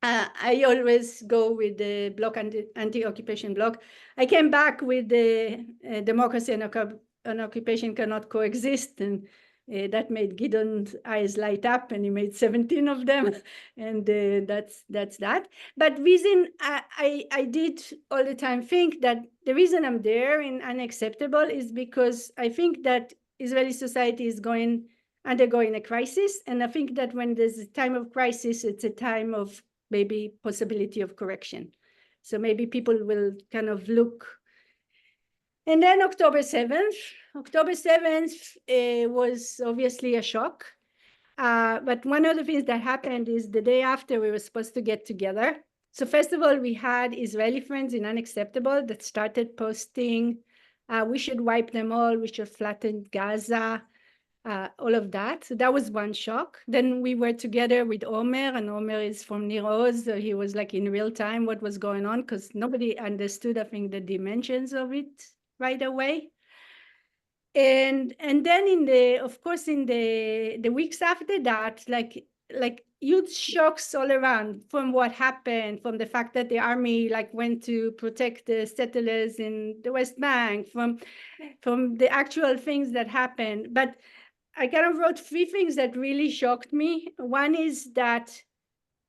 I always go with the bloc, anti-occupation bloc. I came back with the democracy and occupation cannot coexist, and that made Gideon's eyes light up, and he made 17 of them, and that's that. But reason I did all the time think that the reason I'm there in Unacceptable is because I think that Israeli society is undergoing a crisis, and I think that when there's a time of crisis, it's a time of maybe possibility of correction. So maybe people will kind of look. And then October 7th was obviously a shock. But one of the things that happened is the day after we were supposed to get together. So first of all, we had Israeli friends in Unacceptable that started posting, we should wipe them all, we should flatten Gaza, all of that. So that was one shock. Then we were together with Omer, and Omer is from Nir Oz. So he was like in real time what was going on, because nobody understood, I think, the dimensions of it right away. And then of course, in the weeks after that, like huge shocks all around from what happened, from the fact that the army went to protect the settlers in the West Bank, from the actual things that happened. But I kind of wrote 3 things that really shocked me. One is that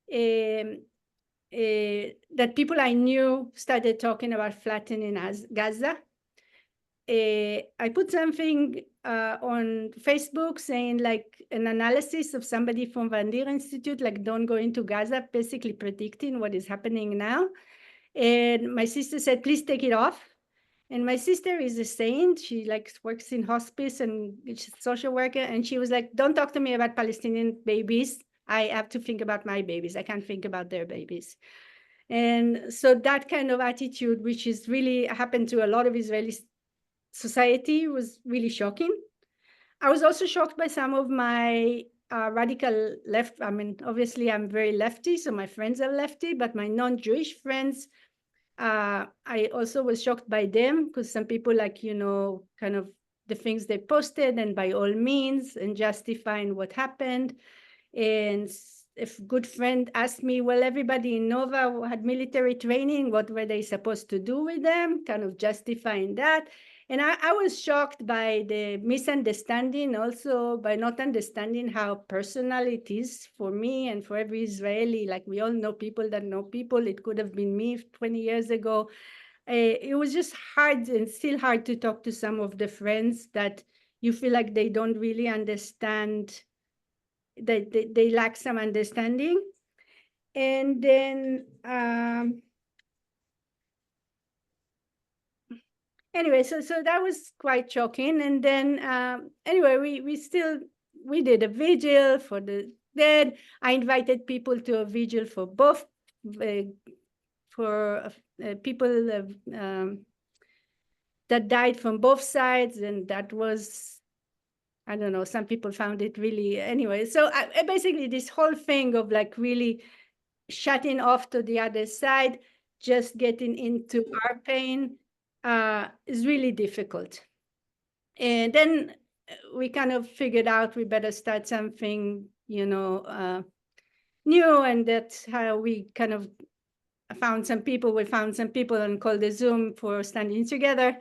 that people I knew started talking about flattening Gaza. I put something on Facebook saying an analysis of somebody from Van Der Institute, don't go into Gaza, basically predicting what is happening now. And my sister said, please take it off. And my sister is a saint. She works in hospice and she's a social worker. And she was like, don't talk to me about Palestinian babies. I have to think about my babies. I can't think about their babies. And so that kind of attitude, which is really happened to a lot of Israeli society, was really shocking. I was also shocked by some of my radical left. I mean, obviously I'm very lefty, so my friends are lefty, but my non-Jewish friends, I also was shocked by them, because some people kind of the things they posted, and by all means, and justifying what happened. And if a good friend asked me, well, everybody in Nova had military training, what were they supposed to do with them? Kind of justifying that. And I was shocked by the misunderstanding, also by not understanding how personal it is for me and for every Israeli. We all know people that know people. It could have been me 20 years ago. It was just hard, and still hard, to talk to some of the friends that you feel like they don't really understand, that they lack some understanding. And then anyway, so that was quite shocking. And then anyway, we did a vigil for the dead. I invited people to a vigil for both people that died from both sides, and that was, I don't know, some people found it really, anyway. So basically this whole thing of like really shutting off to the other side, just getting into our pain is really difficult. And then we kind of figured out we better start something, new, and that's how we kind of found some people. We found some people and called a Zoom for standing together,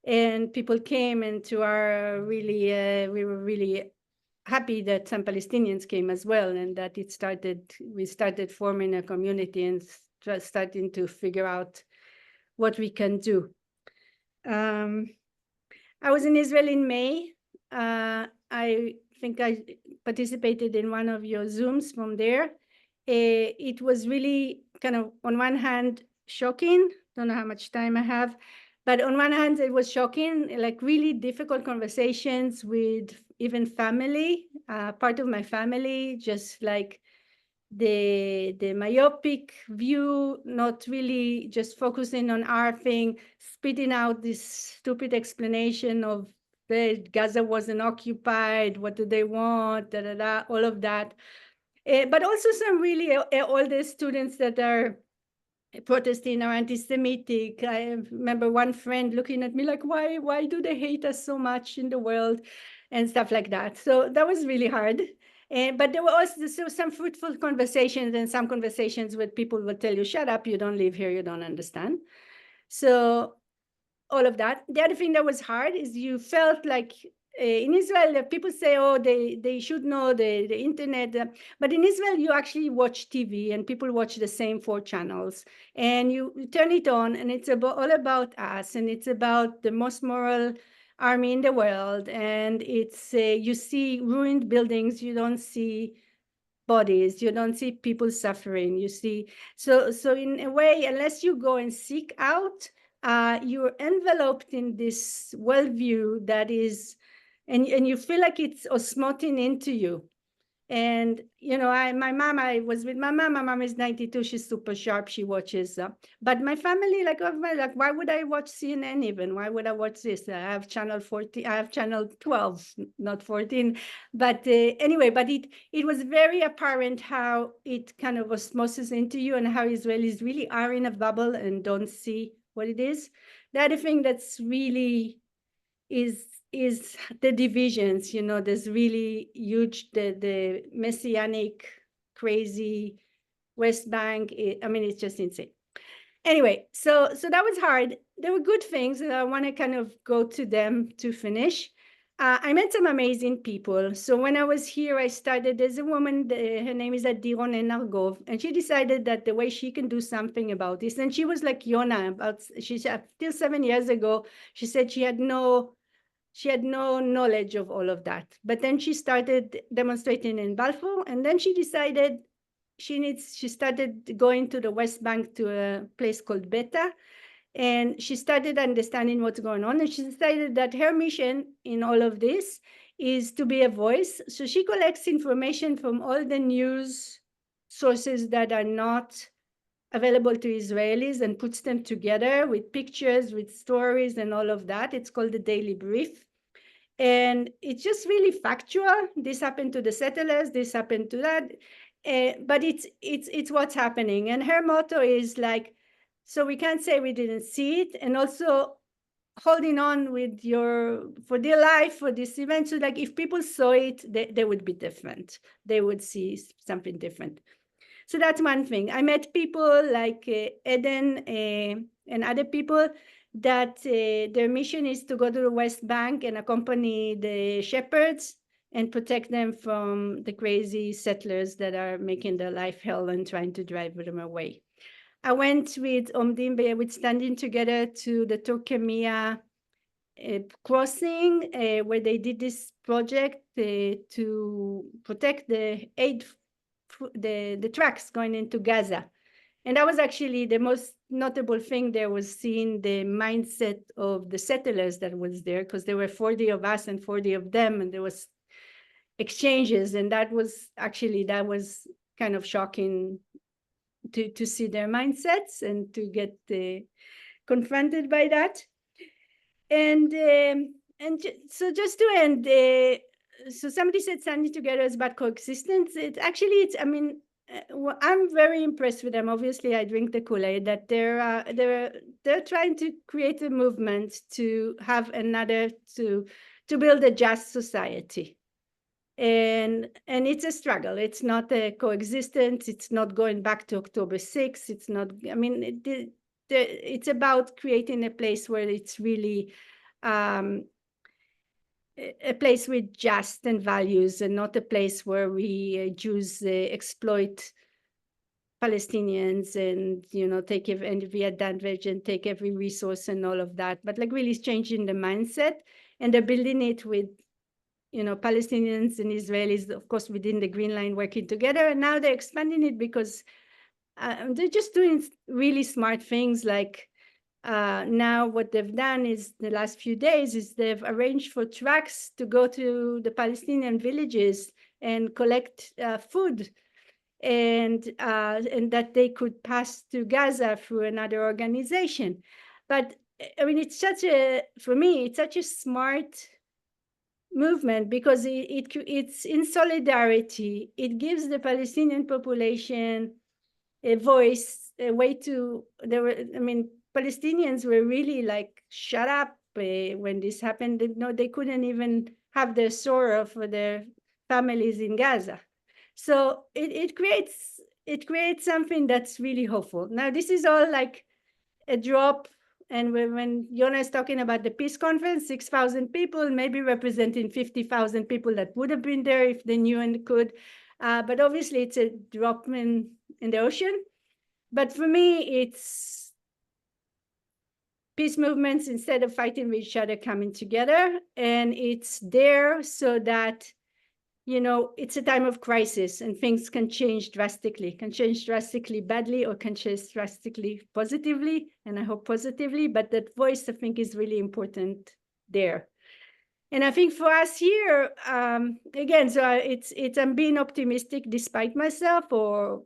and people came, and to our really, we were really happy that some Palestinians came as well, and that we started forming a community and starting to figure out what we can do. I was in Israel in May. I think I participated in one of your Zooms from there. It was really kind of, on one hand, shocking. Don't know how much time I have, but on one hand, it was shocking, like really difficult conversations with even family, part of my family, just like the myopic view, not really just focusing on our thing, spitting out this stupid explanation of Gaza wasn't occupied, what do they want, da, da, da, all of that. But also some really older students that are protesting or anti-Semitic. I remember one friend looking at me like, why do they hate us so much in the world, and stuff like that. So that was really hard. But there were also some fruitful conversations, and some conversations where people will tell you, shut up, you don't live here, you don't understand. So all of that. The other thing that was hard is you felt like in Israel, people say, oh, they should know the internet. But in Israel, you actually watch TV, and people watch the same 4 channels. And you turn it on, and it's all about us. And it's about the most moral army in the world. And it's you see ruined buildings. You don't see bodies. You don't see people suffering. You see. So in a way, unless you go and seek out, you're enveloped in this worldview that is, and you feel like it's osmoting into you. And, I was with my mom. My mom is 92. She's super sharp. She watches. But my family, like, why would I watch CNN even? Why would I watch this? I have channel 14. I have channel 12, not 14. But anyway, but it was very apparent how it kind of osmoses into you, and how Israelis really are in a bubble and don't see what it is. The other thing that's really is the divisions. There's really huge, the messianic, crazy West Bank. It's just insane. Anyway, so that was hard. There were good things, and I want to kind of go to them to finish. I met some amazing people. So when I was here, I started, there's a woman, her name is Gideon Yefet, and she decided that the way she can do something about this, and she was like Yona, she said, till 7 years ago, she said she had no knowledge of all of that. But then she started demonstrating in Balfour, and then she decided she started going to the West Bank to a place called Beta, and she started understanding what's going on. And she decided that her mission in all of this is to be a voice. So she collects information from all the news sources that are not available to Israelis, and puts them together with pictures, with stories, and all of that. It's called the Daily Brief. And it's just really factual. This happened to the settlers, this happened to that. But it's what's happening. And her motto is like, so we can't say we didn't see it, and also holding on for dear life for this event. So like, if people saw it, they would be different. They would see something different. So that's one thing. I met people like Eden and other people that their mission is to go to the West Bank and accompany the shepherds and protect them from the crazy settlers that are making their life hell and trying to drive them away. I went with Omdim, with Standing Together, to the Turkemia crossing, where they did this project to protect the tracks going into Gaza. And that was actually the most notable thing there, was seeing the mindset of the settlers that was there, because there were 40 of us and 40 of them, and there was exchanges, and that was kind of shocking to see their mindsets and to get confronted by that. So just to end, so somebody said standing together is about coexistence. I'm very impressed with them. Obviously, I drink the Kool-Aid that they're trying to create a movement to have to build a just society. And it's a struggle. It's not a coexistence. It's not going back to October 6th. It's not, it's about creating a place where it's really a place with just and values, and not a place where we Jews exploit Palestinians and, take every advantage and take every resource and all of that, but like really changing the mindset. And they're building it with, Palestinians and Israelis, of course, within the Green Line working together. And now they're expanding it because they're just doing really smart things. Like now what they've done is the last few days is they've arranged for trucks to go to the Palestinian villages and collect food, and that they could pass to Gaza through another organization. But it's for me, it's such a smart movement, because it's in solidarity. It gives the Palestinian population a voice, a way to. Palestinians were really like shut up when this happened. They couldn't even have their sorrow for their families in Gaza. So it creates something that's really hopeful. Now this is all like a drop. And when Yona is talking about the peace conference, 6,000 people, maybe representing 50,000 people that would have been there if they knew and could. But obviously it's a drop in the ocean. But for me, it's peace movements, instead of fighting with each other, coming together. And it's there so that, it's a time of crisis and things can change drastically badly, or can change drastically positively, and I hope positively. But that voice, I think, is really important there. And I think for us here, again, so I'm being optimistic despite myself, or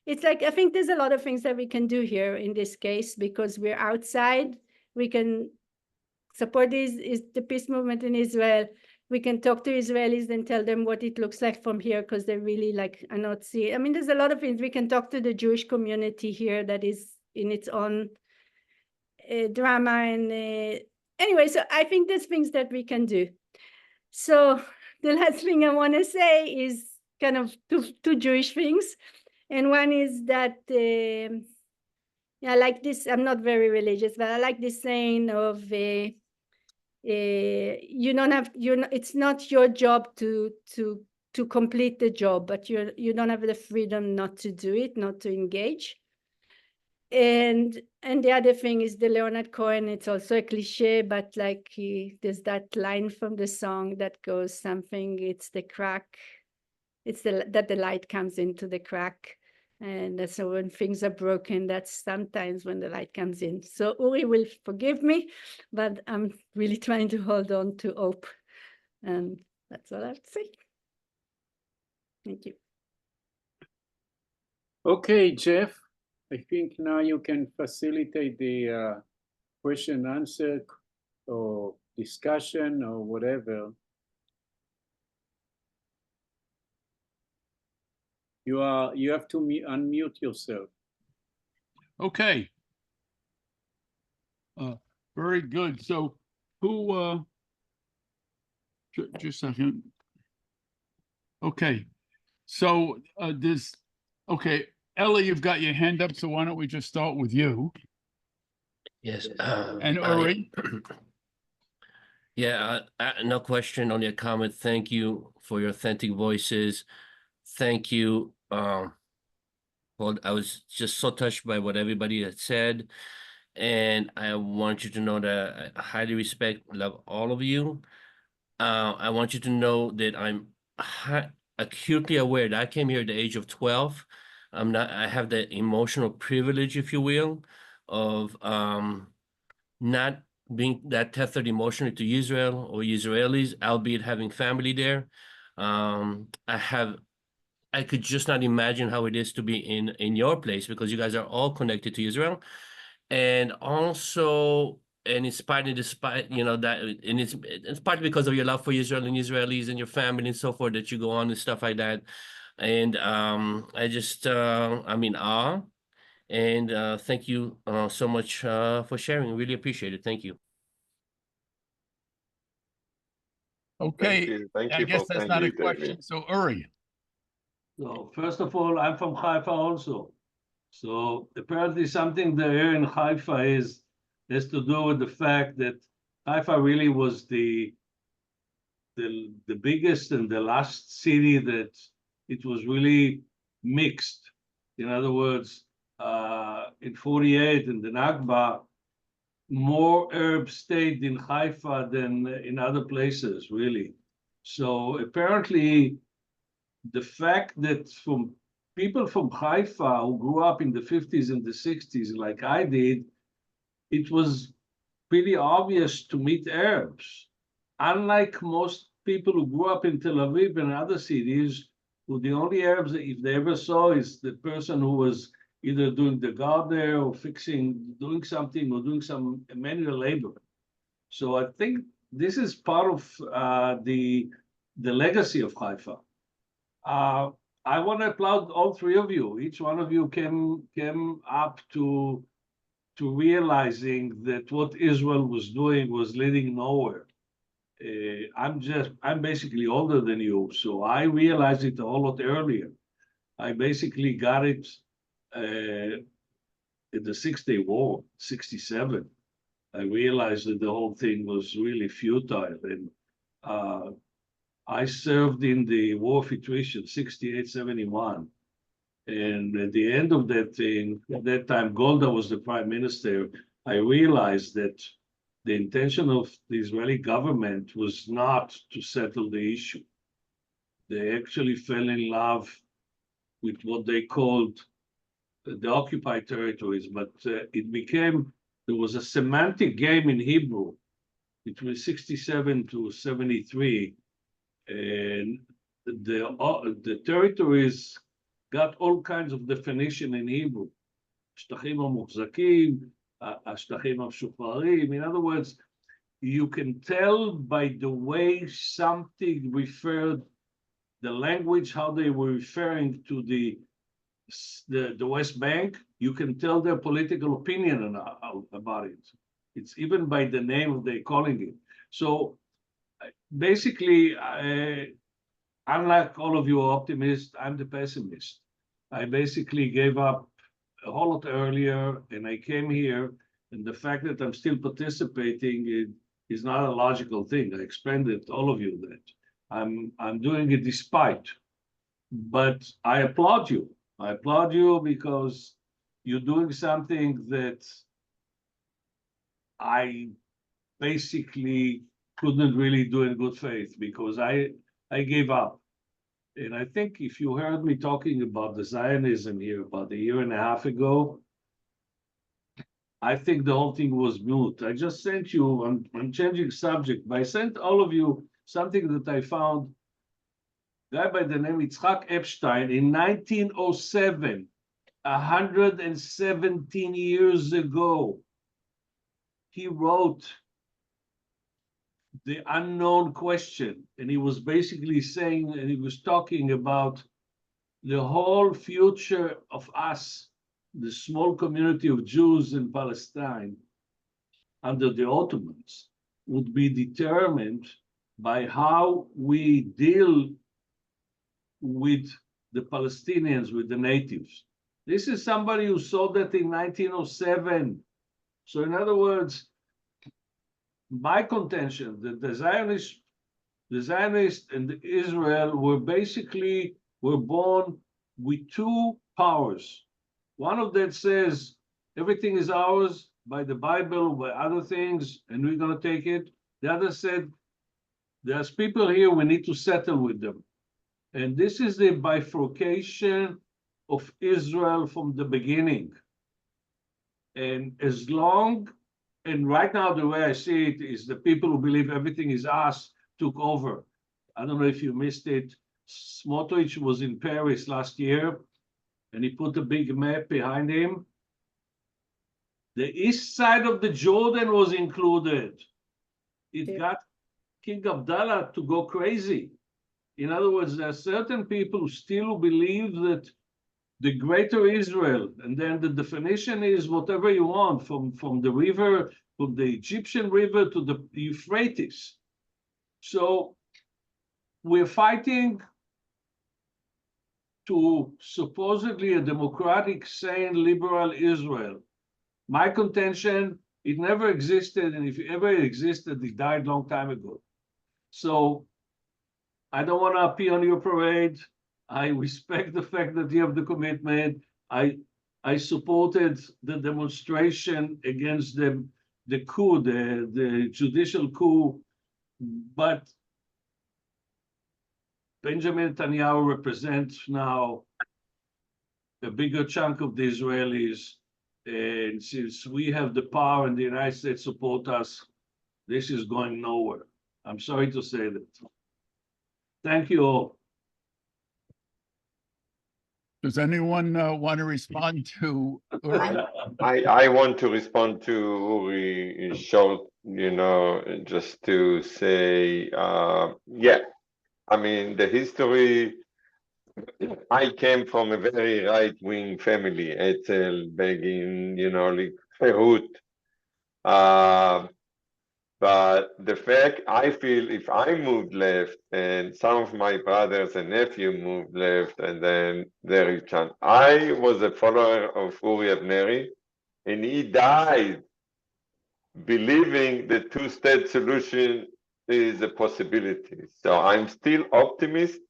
it's like, I think there's a lot of things that we can do here in this case, because we're outside. We can support the peace movement in Israel. We can talk to Israelis and tell them what it looks like from here, because they really are not seeing. There's a lot of things. We can talk to the Jewish community here that is in its own drama. And anyway, so I think there's things that we can do. So the last thing I want to say is kind of two Jewish things. And one is that I like this. I'm not very religious, but I like this saying of it's not your job to complete the job, but you don't have the freedom not to do it, not to engage. And the other thing is the Leonard Cohen. It's also a cliche, but there's that line from the song that goes something. It's the crack. It's that the light comes into the crack. And so when things are broken, that's sometimes when the light comes in. So Uri will forgive me, but I'm really trying to hold on to hope. And that's all I have to say. Thank you. Okay, Jeff, I think now you can facilitate the question and answer or discussion or whatever. You have to unmute yourself. Okay. Very good. So who, just a second. Okay. So okay, Ellie, you've got your hand up, so why don't we just start with you? Yes. And Uri? Yeah, no question on your comment. Thank you for your authentic voices. Thank you. Well, I was just so touched by what everybody had said. And I want you to know that I highly respect, love all of you. I want you to know that I'm acutely aware that I came here at the age of 12 I have the emotional privilege, if you will, of not being that tethered emotionally to Israel or Israelis, albeit having family there. I could just not imagine how it is to be in your place, because you guys are all connected to Israel. And also, and despite, you know, that, and it's partly because of your love for Israel and Israelis and your family and so forth, that you go on and stuff like that. And I just, I'm in awe. And thank you so much for sharing. Really appreciate it. Thank you. Okay, Thank I you guess for that's saying not a you, David. question. So Uri, So first of all, I'm from Haifa also. So apparently something there in Haifa has to do with the fact that Haifa really was the biggest and the last city that it was really mixed. In other words, in 48 in the Nakba, more Arabs stayed in Haifa than in other places, really. So apparently the fact that from people from Haifa who grew up in the 50s and the 60s, like I did, it was pretty obvious to meet Arabs. Unlike most people who grew up in Tel Aviv and other cities, who the only Arabs, if they ever saw, is the person who was either doing the guard there or doing something or doing some manual labor. So I think this is part of the legacy of Haifa. I want to applaud all three of you. Each one of you came up to realizing that what Israel was doing was leading nowhere. I'm basically older than you, so I realized it a whole lot earlier. I basically got it in the 6-Day War, 67. I realized that the whole thing was really futile, and I served in the War of Attrition, 68, 71. And at the end of that thing, at that time, Golda was the prime minister. I realized that the intention of the Israeli government was not to settle the issue. They actually fell in love with what they called the occupied territories, but there was a semantic game in Hebrew between 67 to 73, and the territories got all kinds of definition in Hebrew. השטחים המוחזקים, השטחים המשוחררים. In other words, you can tell by the way something referred, the language, how they were referring to the West Bank, you can tell their political opinion about it. It's even by the name they're calling it. So basically, unlike all of you optimists, I'm the pessimist. I basically gave up a whole lot earlier, and I came here, and the fact that I'm still participating is not a logical thing. I explained it to all of you that I'm doing it despite, but I applaud you. I applaud you because you're doing something that I basically couldn't really do in good faith, because I gave up. And I think if you heard me talking about the Zionism here about a year and a half ago, I think the whole thing was moot. I just sent you, I'm changing subject, but I sent all of you something that I found. A guy by the name Yitzhak Epstein in 1907, 117 years ago, he wrote The Unknown Question, and he was basically saying, and he was talking about the whole future of us, the small community of Jews in Palestine under the Ottomans, would be determined by how we deal with the Palestinians, with the natives. This is somebody who saw that in 1907. So in other words, my contention that the Zionists and Israel were born with two powers. One of them says everything is ours by the Bible, by other things, and we're going to take it. The other said there's people here, we need to settle with them. And this is the bifurcation of Israel from the beginning. And right now, the way I see it is the people who believe everything is us took over. I don't know if you missed it. Smotrich was in Paris last year, and he put a big map behind him. The east side of the Jordan was included. It got King Abdallah to go crazy. In other words, there are certain people who still believe that the greater Israel, and then the definition is whatever you want, from the river, from the Egyptian river to the Euphrates. So we're fighting to supposedly a democratic, sane, liberal Israel. My contention, it never existed, and if it ever existed, it died a long time ago. So I don't want to appear on your parade. I respect the fact that you have the commitment. I supported the demonstration against the coup, the judicial coup, but Benjamin Netanyahu represents now a bigger chunk of the Israelis. And since we have the power and the United States support us, this is going nowhere. I'm sorry to say that. Thank you all. Does anyone want to respond to? I want to respond to Uri short, just to say, yeah, I mean, the history, I came from a very right-wing family, Etzel, Begin, like Herut. But the fact, I feel if I moved left and some of my brothers and nephew moved left and then there is chance. I was a follower of Uri Avneri and he died believing the two-state solution is a possibility. So I'm still optimist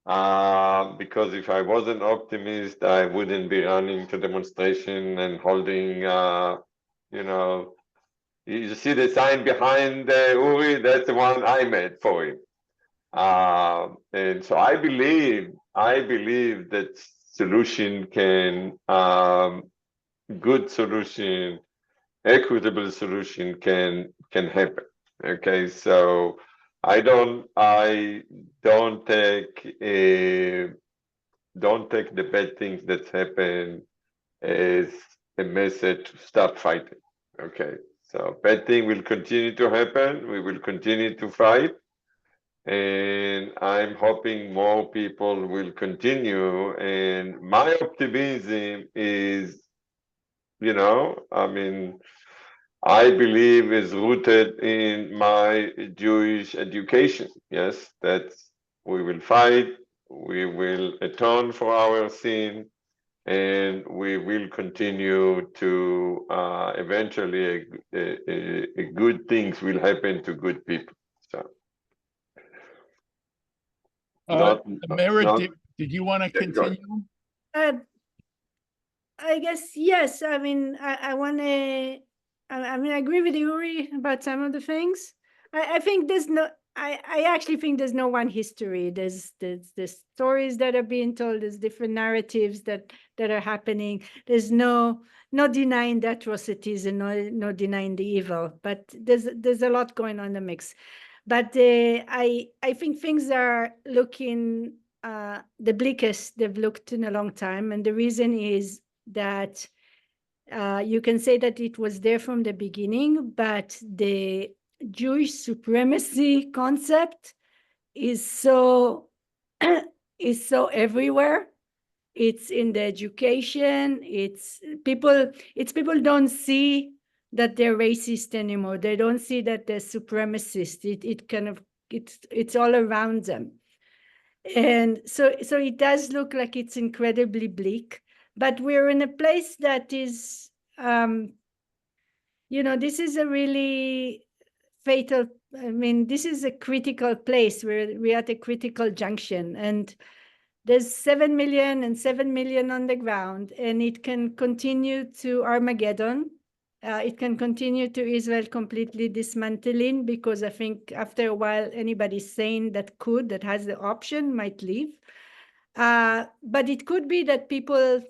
because if I wasn't optimist, I wouldn't be running to demonstration and holding, you see the sign behind Uri, that's the one I made for him. And so I believe that solution can, good solution, equitable solution can happen. Okay, so I don't take the bad things that happen as a message to stop fighting. Okay. So bad thing will continue to happen. We will continue to fight. And I'm hoping more people will continue. And my optimism is, I believe is rooted in my Jewish education. Yes, that we will fight, we will atone for our sin, and we will continue to eventually good things will happen to good people. So, Amira, did you want to continue? I guess yes. I mean, I want to. I mean, I agree with Uri about some of the things. I think there's no. I actually think there's no one history. There's stories that are being told. There's different narratives that are happening. There's no denying the atrocities and no denying the evil. But there's a lot going on in the mix. But I think things are looking the bleakest they've looked in a long time, and the reason is that you can say that it was there from the beginning, but the Jewish supremacy concept is so everywhere. It's in the education. It's people don't see that they're racist anymore. They don't see that they're supremacist. It's all around them. And so it does look like it's incredibly bleak, but we're in a place that is, this is a really fatal, this is a critical place where we're at a critical junction, and there's 7 million and 7 million on the ground, and it can continue to Armageddon. It can continue to Israel completely dismantling, because I think after a while, anybody sane that has the option might leave. But it could be that people,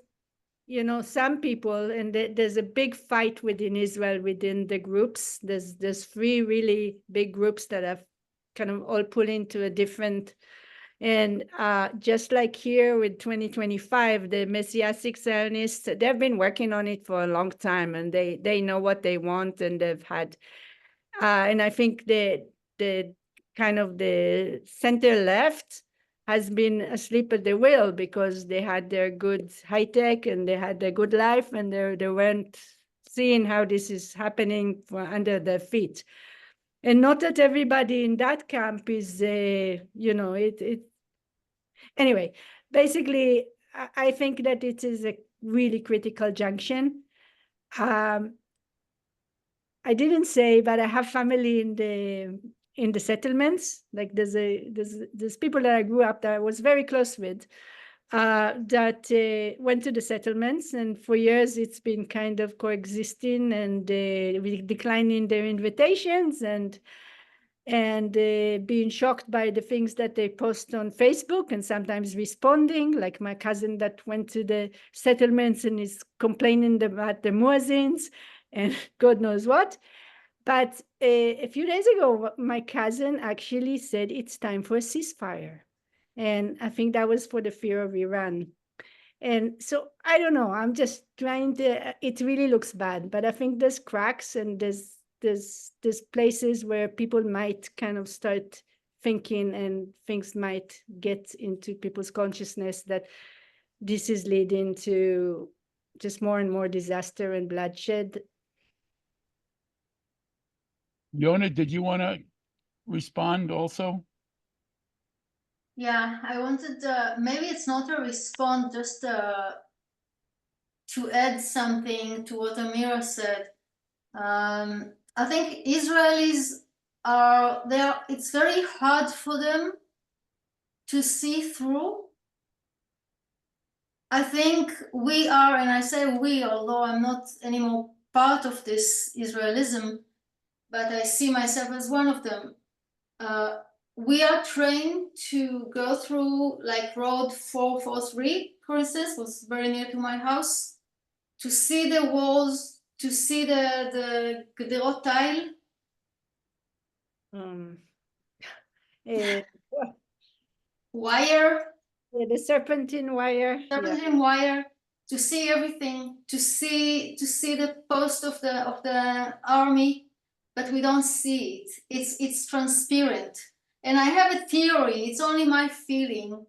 you know, some people, and there's a big fight within Israel, within the groups. There's 3 really big groups that have kind of all pulled into a different, and just like here with 2025, the Messianic Zionists, they've been working on it for a long time, and they know what they want, and they've had, and I think the kind of the center left has been asleep at the wheel because they had their good high tech and they had their good life, and they weren't seeing how this is happening under their feet. And not that everybody in that camp is, you know, anyway, basically, I think that it is a really critical junction. I didn't say, but I have family in the settlements. Like there's people that I grew up that I was very close with, that went to the settlements, and for years it's been kind of coexisting and declining their invitations and being shocked by the things that they post on Facebook and sometimes responding, like my cousin that went to the settlements and is complaining about the muezzins and God knows what. But a few days ago, my cousin actually said it's time for a ceasefire. And I think that was for the fear of Iran. And so I don't know, I'm just trying to, it really looks bad, but I think there's cracks and there's places where people might kind of start thinking and things might get into people's consciousness that this is leading to just more and more disaster and bloodshed. Yona, did you want to respond also? Yeah, I wanted, maybe it's not a response, just to add something to what Amira said. I think Israelis it's very hard for them to see through. I think we are, and I say we, although I'm not anymore part of this Israelism, but I see myself as one of them. We are trained to go through, like road 443, for instance, was very near to my house, to see the walls, to see the gederot tile. Wire. The serpentine wire. Serpentine wire, to see everything, to see the post of the army, but we don't see it. It's transparent. And I have a theory, it's only my feeling.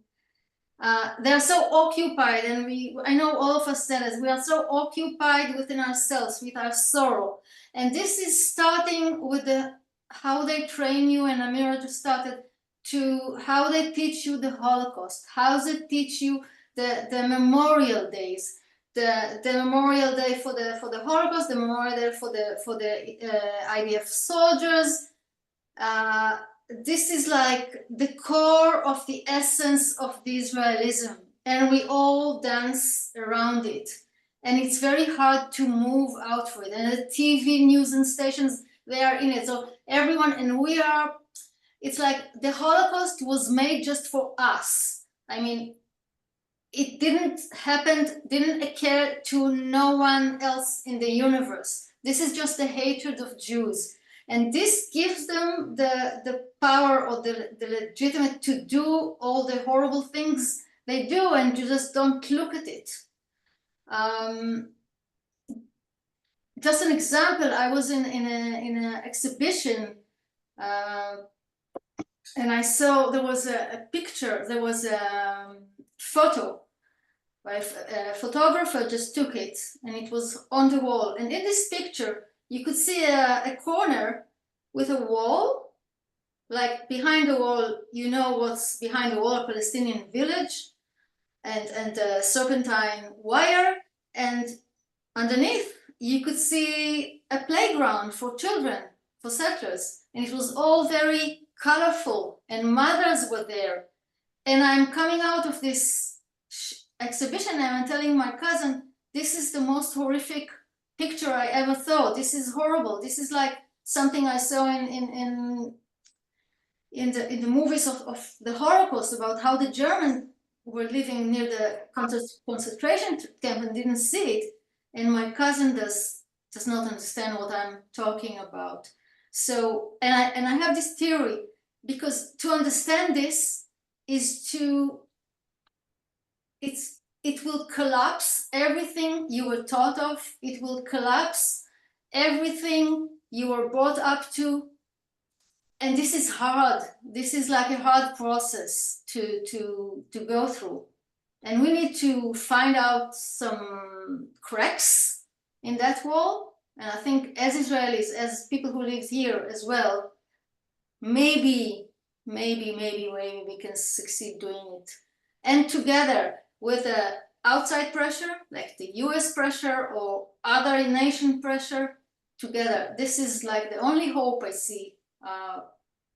They're so occupied, and I know all of us said it, we are so occupied within ourselves, with our sorrow. And this is starting with how they train you, and Amira just started, to how they teach you the Holocaust, how they teach you the memorial days, the memorial day for the Holocaust, the memorial day for the IDF soldiers. This is like the core of the essence of the Israelism, and we all dance around it. And it's very hard to move out for it. And the TV news and stations, they are in it. So everyone, and we are, it's like the Holocaust was made just for us. I mean, it didn't occur to no one else in the universe. This is just the hatred of Jews. And this gives them the power or the legitimate to do all the horrible things they do, and you just don't look at it. Just an example, I was in an exhibition, and I saw there was a picture, there was a photo, a photographer just took it, and it was on the wall. And in this picture, you could see a corner with a wall, like behind the wall, you know what's behind the wall, a Palestinian village, and a serpentine wire, and underneath you could see a playground for children, for settlers, and it was all very colorful, and mothers were there. And I'm coming out of this exhibition and I'm telling my cousin, this is the most horrific picture I ever saw. This is horrible. This is like something I saw in the movies of the Holocaust, about how the German were living near the concentration camp and didn't see it, and my cousin does not understand what I'm talking about. So, and I have this theory, because to understand this is to, it will collapse everything you were taught of. It will collapse everything you were brought up to. And this is hard. This is like a hard process to go through. And we need to find out some cracks in that wall. And I think as Israelis, as people who live here as well, maybe we can succeed doing it. And together with the outside pressure, like the US pressure or other nation pressure, together, this is like the only hope I see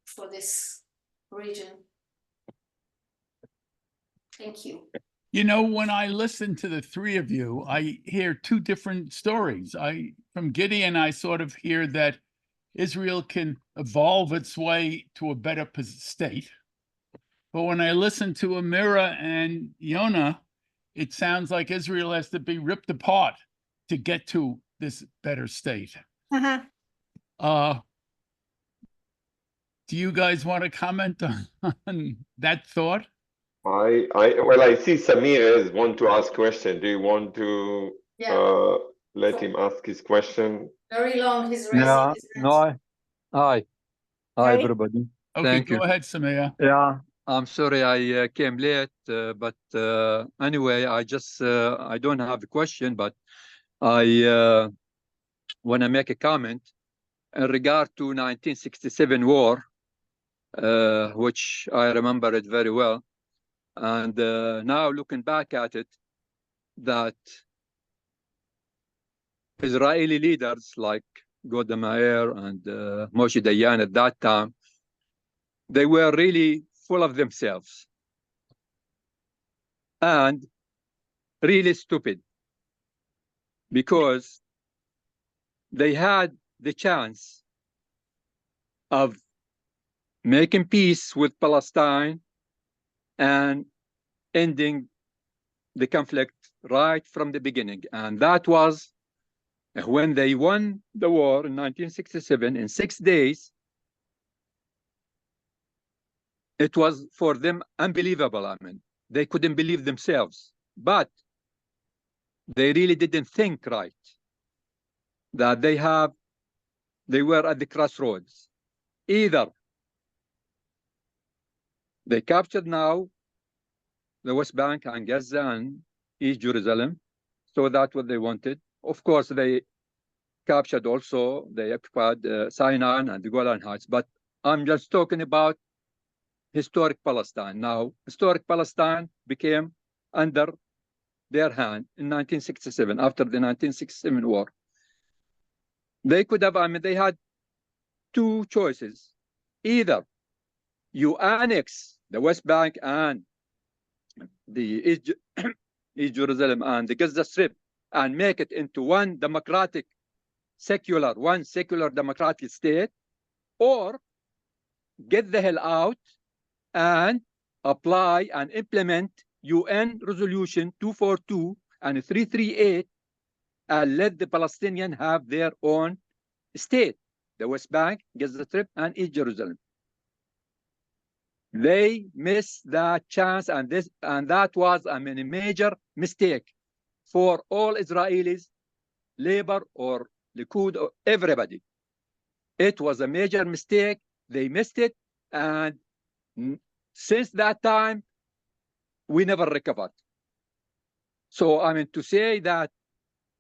for this region. Thank you. You know, when I listen to the three of you, I hear two different stories. From Gideon, I sort of hear that Israel can evolve its way to a better state. But when I listen to Amira and Yona, it sounds like Israel has to be ripped apart to get to this better state. Do you guys want to comment on that thought? Well, I see Samir want to ask question. Do you want to let him ask his question? Very long, he's raising his hand. No, hi Hi. everybody. Okay, Thank go you. ahead, Samir. Yeah, I'm sorry I came late, but anyway, I don't have a question, but I want to make a comment in regard to 1967 war, which I remember it very well. And now looking back at it, that Israeli leaders like Golda Meir and Moshe Dayan at that time, they were really full of themselves and really stupid, because they had the chance of making peace with Palestine and ending the conflict right from the beginning. And that was when they won the war in 1967 in 6 days. It was for them unbelievable. I mean, they couldn't believe themselves, but they really didn't think right, that they were at the crossroads. Either they captured now the West Bank and Gaza and East Jerusalem, so that's what they wanted. Of course, they captured also, they occupied Sinai and the Golan Heights, but I'm just talking about historic Palestine. Now, historic Palestine became under their hand in 1967, after the 1967 war. They could have, I mean, they had two choices. Either you annex the West Bank and the East Jerusalem and the Gaza Strip and make it into one secular democratic state, or get the hell out and apply and implement UN Resolution 242 and 338 and let the Palestinians have their own state, the West Bank, Gaza Strip, and East Jerusalem. They missed that chance, and that was, I mean, a major mistake for all Israelis, Labor or Likud, or everybody. It was a major mistake. They missed it, and since that time, we never recovered. So, I mean, to say that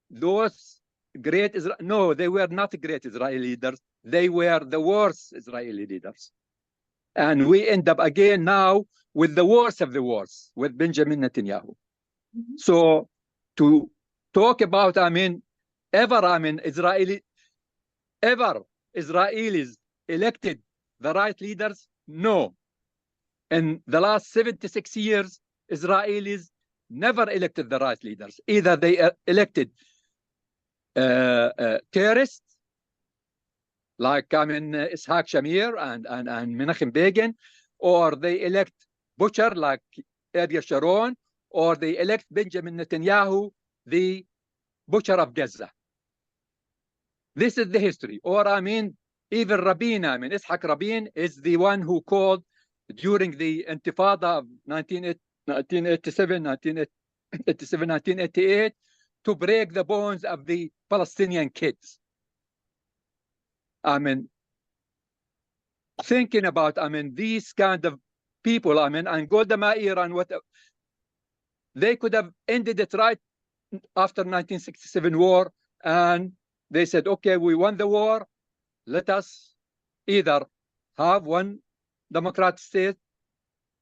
those great no, they were not great Israeli leaders. They were the worst Israeli leaders. And we end up again now with the worst of the worst, with Benjamin Netanyahu. Mm-hmm. So to talk about, I mean, Israelis elected the right leaders? No. In the last 76 years, Israelis never elected the right leaders. Either they elected terrorists, like Ishaq Shamir and Menachem Begin, or they elect butcher like Ariel Sharon, or they elect Benjamin Netanyahu, the butcher of Gaza. This is the history. Or I mean, even Rabin, I mean, Ishaq Rabin is the one who called during the Intifada of 1987, 1988, to break the bones of the Palestinian kids. I mean, thinking about, I mean, these kind of people, I mean, and Golda Meir and what, they could have ended it right after 1967 war, and they said, okay, we won the war, let us either have one democratic state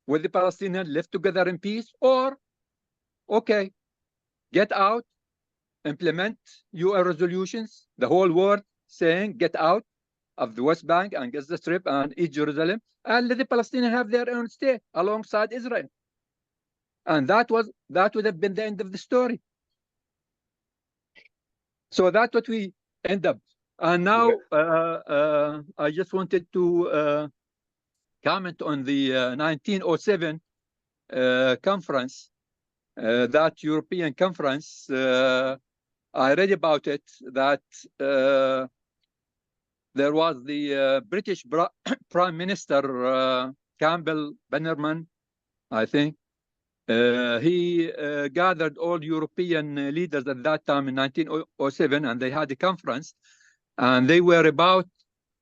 with the Palestinians live together in peace, or, okay, get out, implement UN resolutions, the whole world saying get out of the West Bank and Gaza Strip and East Jerusalem, and let the Palestinians have their own state alongside Israel. And that would have been the end of the story. So that's what we end up. And now I just wanted to comment on the 1907 conference, that European conference. I read about it, that there was the British Prime Minister Campbell Bannerman, I think. He gathered all European leaders at that time in 1907, and they had a conference, and they were about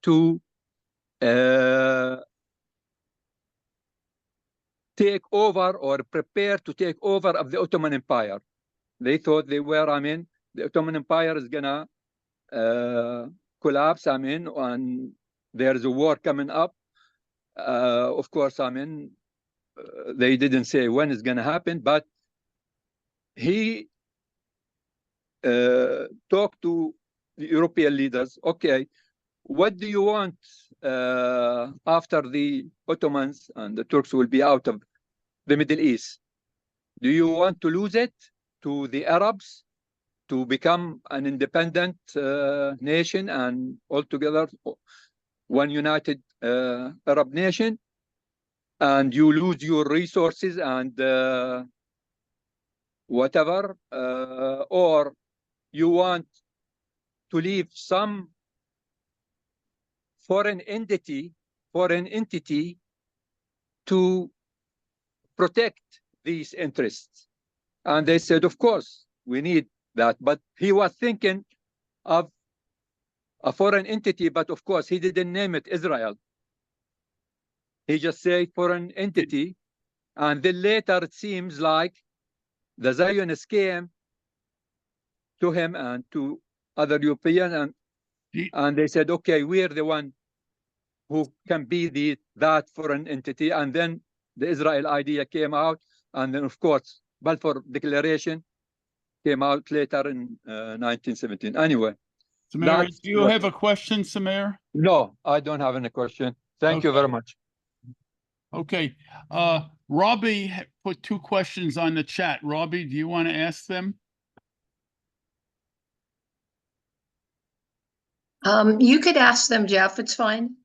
to take over or prepare to take over of the Ottoman Empire. They thought they were, I mean, the Ottoman Empire is gonna collapse, I mean, and there's a war coming up. Of course, I mean, they didn't say when it's gonna happen, but he talked to the European leaders. Okay, what do you want after the Ottomans and the Turks will be out of the Middle East? Do you want to lose it to the Arabs, to become an independent nation and altogether one united Arab nation, and you lose your resources and whatever, or you want to leave some foreign entity to protect these interests? And they said, of course, we need that. But he was thinking of a foreign entity, but of course, he didn't name it Israel. He just said foreign entity. And then later, it seems like the Zionists came to him and to other Europeans, and they said, okay, we're the one who can be that foreign entity. And then the Israel idea came out. And then, of course, Balfour Declaration came out later in 1917. Anyway. Samir, do you have a question, Samir? No, I don't have any question. Thank you very much. Okay. Robbie put two questions on the chat. Robbie, do you want to ask them? You could ask them, Jeff. It's fine.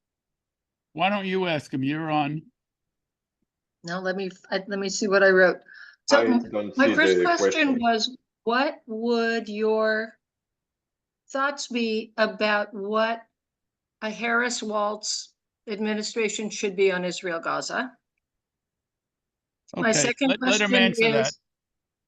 Why don't you ask them? You're on. Now let me see what I wrote. So I don't my see first the question was, what would your thoughts be about what a Harris-Waltz administration should be on Israel-Gaza? My Okay, second let him question answer that.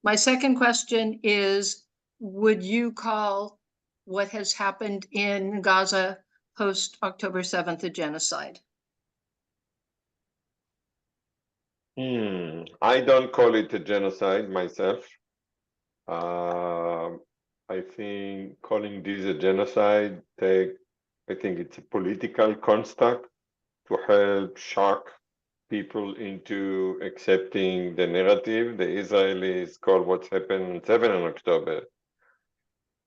My second question is, would you call what has happened in Gaza post October 7th a genocide? I don't call it a genocide myself. I think calling this a genocide, I think it's a political construct to help shock people into accepting the narrative. The Israelis call what's happened 7 on October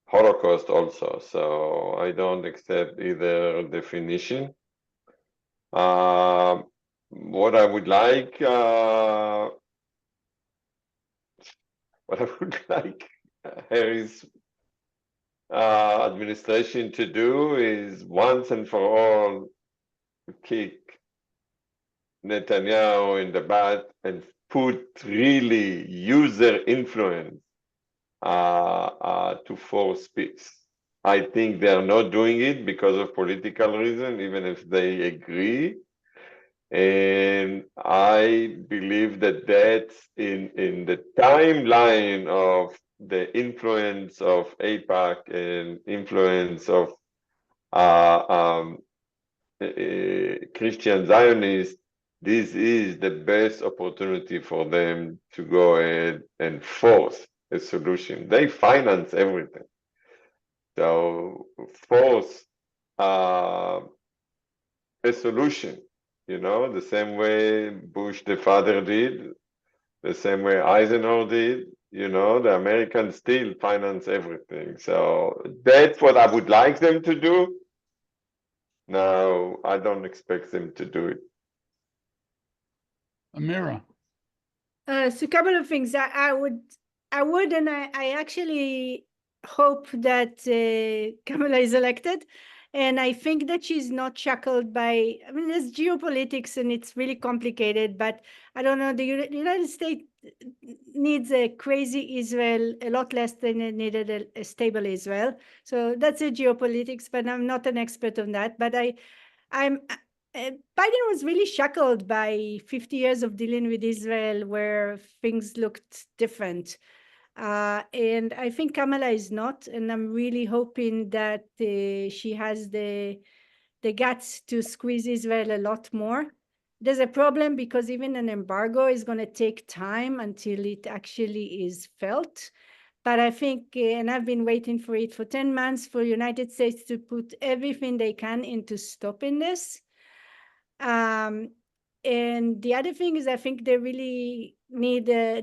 Holocaust also, so I don't accept either definition. What I would like Harris administration to do is once and for all kick Netanyahu in the butt and put really user influence to force peace. I think they are not doing it because of political reason, even if they agree. And I believe that that's in the timeline of the influence of AIPAC and influence of Christian Zionists. This is the best opportunity for them to go ahead and force a solution. They finance everything. So force a solution, the same way Bush the father did, the same way Eisenhower did, the Americans still finance everything. So that's what I would like them to do. Now, I don't expect them to do it. Amira, So a couple of things. I would, and I actually hope that Kamala is elected. And I think that she's not shackled by, I mean, there's geopolitics and it's really complicated, but I don't know, the United States needs a crazy Israel a lot less than it needed a stable Israel. So that's a geopolitics, but I'm not an expert on that. But Biden was really shackled by 50 years of dealing with Israel where things looked different. And I think Kamala is not, and I'm really hoping that she has the guts to squeeze Israel a lot more. There's a problem because even an embargo is going to take time until it actually is felt. But I think, and I've been waiting for it for 10 months for United States to put everything they can into stopping this. And the other thing is, I think they really need, there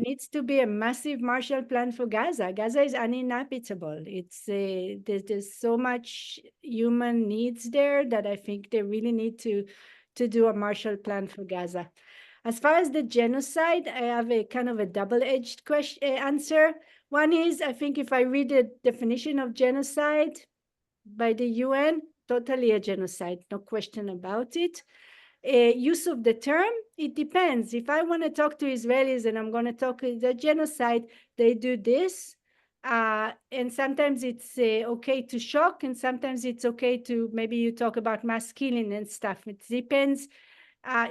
needs to be a massive Marshall Plan for Gaza. Gaza is uninhabitable. It's there's so much human needs there that I think they really need to do a Marshall Plan for Gaza. As far as the genocide, I have a kind of a double-edged answer. One is, I think if I read the definition of genocide by the UN, totally a genocide, no question about it. Use of the term, it depends. If I want to talk to Israelis and I'm going to talk the genocide, they do this. And sometimes it's okay to shock, and sometimes it's okay to, maybe you talk about mass killing and stuff. It depends.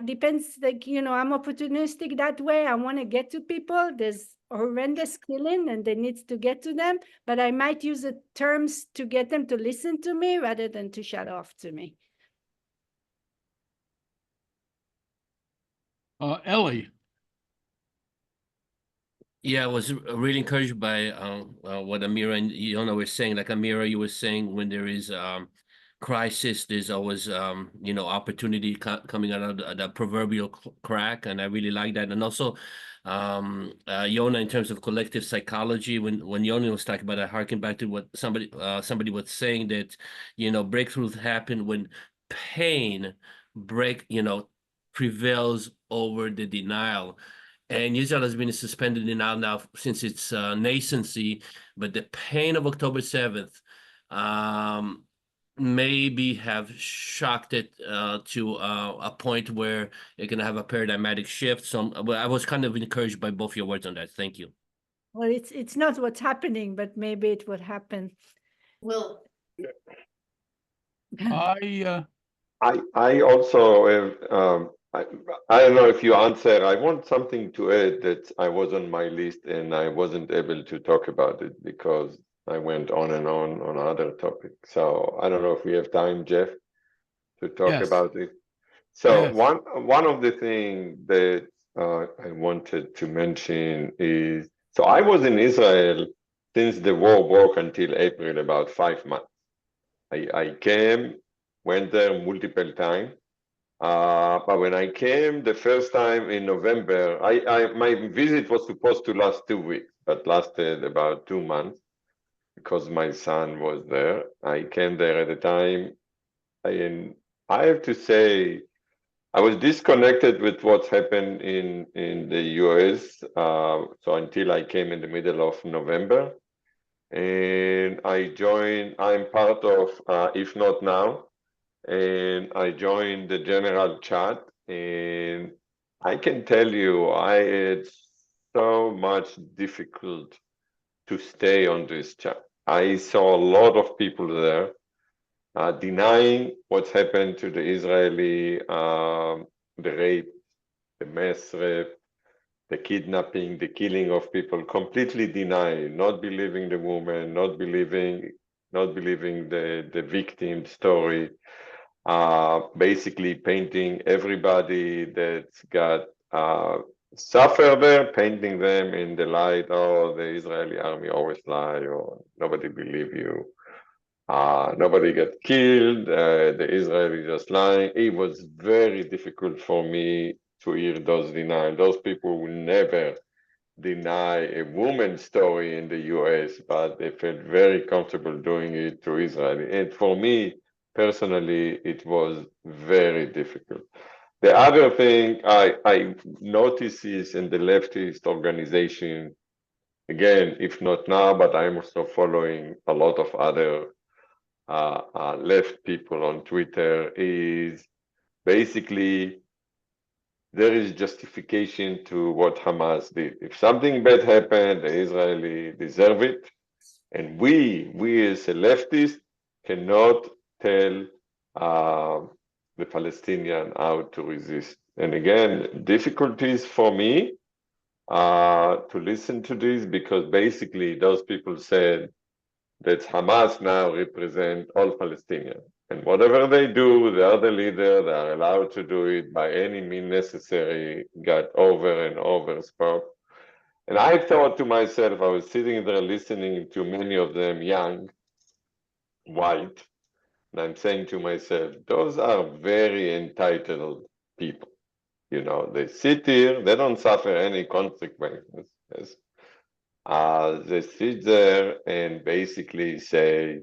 Depends, like, I'm opportunistic that way. I want to get to people. There's horrendous killing and they need to get to them, but I might use the terms to get them to listen to me rather than to shut off to me. Ellie, Yeah, I was really encouraged by what Amira and Yona were saying. Like Amira, you were saying, when there is crisis, there's always opportunity coming out of the proverbial crack, and I really like that. And also, Yona, in terms of collective psychology, when Yona was talking about, I harken back to what somebody was saying, that breakthroughs happen when pain prevails over the denial. And Israel has been suspended denial now since its nascency, but the pain of October 7th maybe have shocked it to a point where you're going to have a paradigmatic shift. So I was kind of encouraged by both your words on that. Thank you. Well, it's not what's happening, but maybe it would happen. Well, I also have, I don't know if you answer. I want something to add that I was on my list and I wasn't able to talk about it because I went on and on other topics. So I don't know if we have time, Jeff, to talk Yes. about it. So Yes. one of the things that I wanted to mention is, so I was in Israel since the war broke until April, about 5 months. I came, went there multiple times. But when I came the first time in November, my visit was supposed to last 2 weeks, but lasted about 2 months because my son was there. I came there at the time, and I have to say, I was disconnected with what's happened in the US. So until I came in the middle of November, and I'm part of If Not Now, and I joined the general chat, and I can tell you, I had so much difficult to stay on this chat. I saw a lot of people there denying what's happened to the Israeli, the rape, the mass rape, the kidnapping, the killing of people, completely denying, not believing the woman, not believing the victim story, basically painting everybody that's got suffer there, painting them in the light, oh, the Israeli army always lie, or nobody believe you. Nobody got killed, the Israeli just lying. It was very difficult for me to hear those denials. Those people will never deny a woman's story in the US, but they felt very comfortable doing it to Israel. And for me, personally, it was very difficult. The other thing I notice is in the leftist organization, again, if not now, but I'm also following a lot of other left people on Twitter, is basically there is justification to what Hamas did. If something bad happened, the Israeli deserve it. And we as a leftist cannot tell the Palestinian how to resist. And again, difficulties for me to listen to this, because basically those people said that Hamas now represent all Palestinians. And whatever they do, they are the leader, they are allowed to do it by any means necessary, got over and over spoke. And I thought to myself, I was sitting there listening to many of them young, white, and I'm saying to myself, those are very entitled people. You know, they sit here, they don't suffer any consequences. Yes. They sit there and basically say,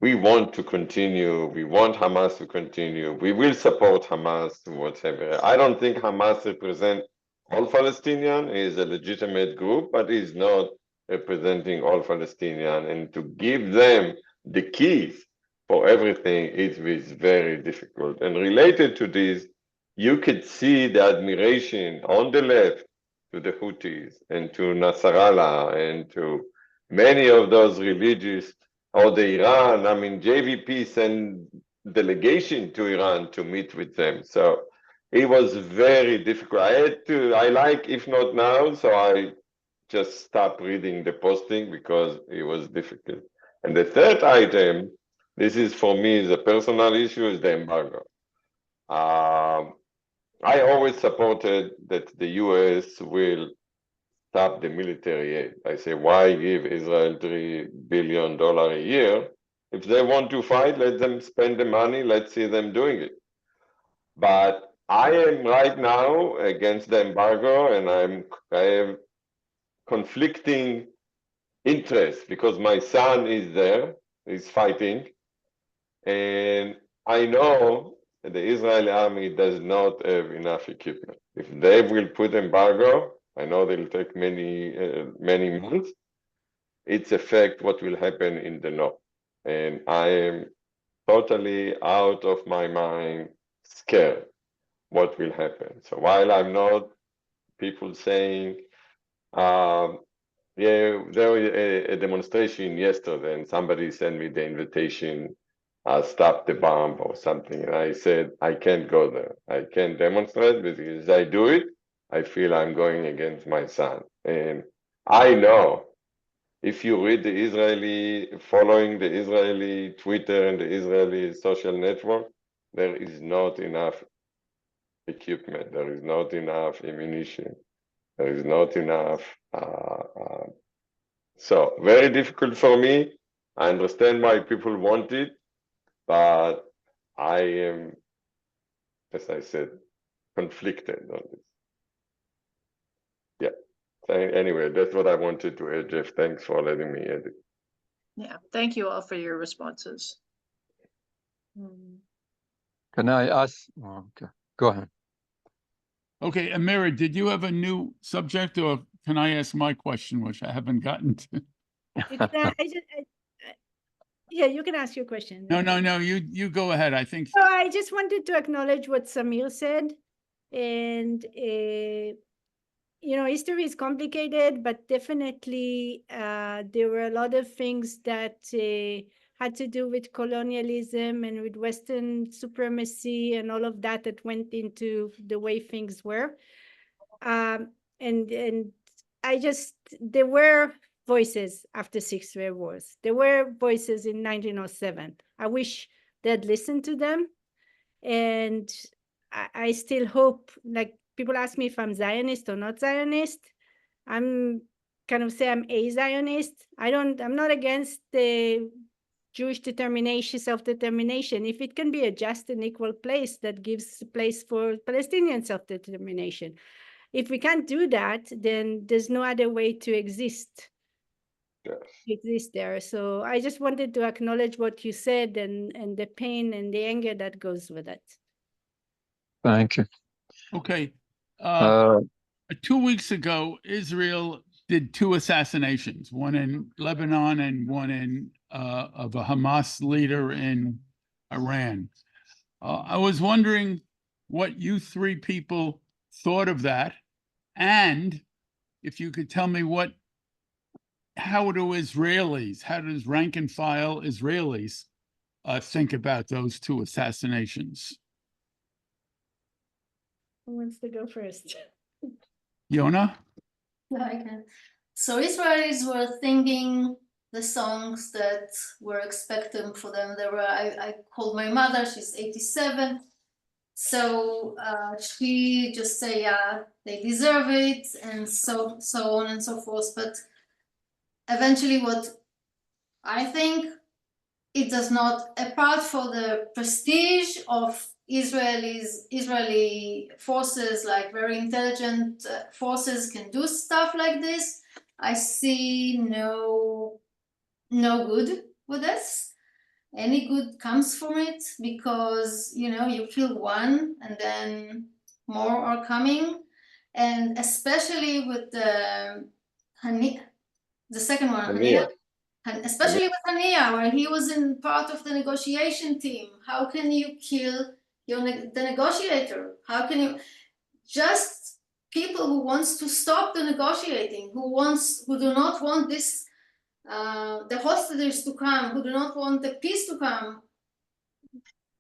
we want to continue, we want Hamas to continue, we will support Hamas, whatever. I don't think Hamas represents all Palestinian, is a legitimate group, but is not representing all Palestinian. And to give them the keys for everything, it is very difficult. And related to this, you could see the admiration on the left to the Houthis and to Nasrallah and to many of those religious, or the Iran. I mean, JVP sent delegation to Iran to meet with them. So it was very difficult. I like, if not now, so I just stopped reading the posting because it was difficult. And the third item, this is for me the personal issue, is the embargo. I always supported that the US will stop the military aid. I say, why give Israel $3 billion a year? If they want to fight, let them spend the money. Let's see them doing it. But I am right now against the embargo, and I have conflicting interests because my son is there, he's fighting, and I know the Israeli army does not have enough equipment. If they will put embargo, I know they'll take many months. It's affect what will happen in the north. And I am totally out of my mind scared what will happen. So while I'm not people saying, yeah, there was a demonstration yesterday and somebody sent me the invitation, stop the bomb or something. And I said, I can't go there. I can't demonstrate because I do it, I feel I'm going against my son. And I know if you read following the Israeli Twitter and the Israeli social network, there is not enough equipment, there is not enough ammunition, there is not enough. So very difficult for me. I understand why people want it, but I am, as I said, conflicted on this. Yeah. So anyway, that's what I wanted to add, Jeff. Thanks for letting me add it. Yeah, thank you all for your responses. Can I ask? Oh, okay, go ahead. Okay, Amira, did you have a new subject, or can I ask my question, which I haven't gotten to? Yeah, you can ask your question. No, you go ahead. I think. So I just wanted to acknowledge what Samir said. And history is complicated, but definitely there were a lot of things that had to do with colonialism and with Western supremacy and all of that that went into the way things were. And there were voices after 6 World Wars. There were voices in 1907. I wish they'd listened to them. And I still hope, like, people ask me if I'm Zionist or not Zionist. I'm kind of say I'm a Zionist. I'm not against the Jewish determination, self-determination, if it can be a just and equal place that gives place for Palestinian self-determination. If we can't do that, then there's no other way to exist. Exist there. So I just wanted to acknowledge what you said and the pain and the anger that goes with it. Thank you. Okay. 2 weeks ago, Israel did 2 assassinations, one in Lebanon and one in of a Hamas leader in Iran. I was wondering what you 3 people thought of that, and if you could tell me how does rank and file Israelis think about those 2 assassinations? Who wants to go first? Yona? Yeah, I can. So Israelis were singing the songs that were expected for them. I called my mother, she's 87. So she just say, yeah, they deserve it, and so on and so forth. But eventually what I think, it does not, apart for the prestige of Israeli forces, like very intelligent forces can do stuff like this, I see no good with this. Any good comes from it, because you kill one and then more are coming, and especially with the second one, Hania. And especially with Hania, where he was in part of the negotiation team. How can you kill the negotiator? How can you just people who wants to stop the negotiating, who do not want this the hostages to come, who do not want the peace to come?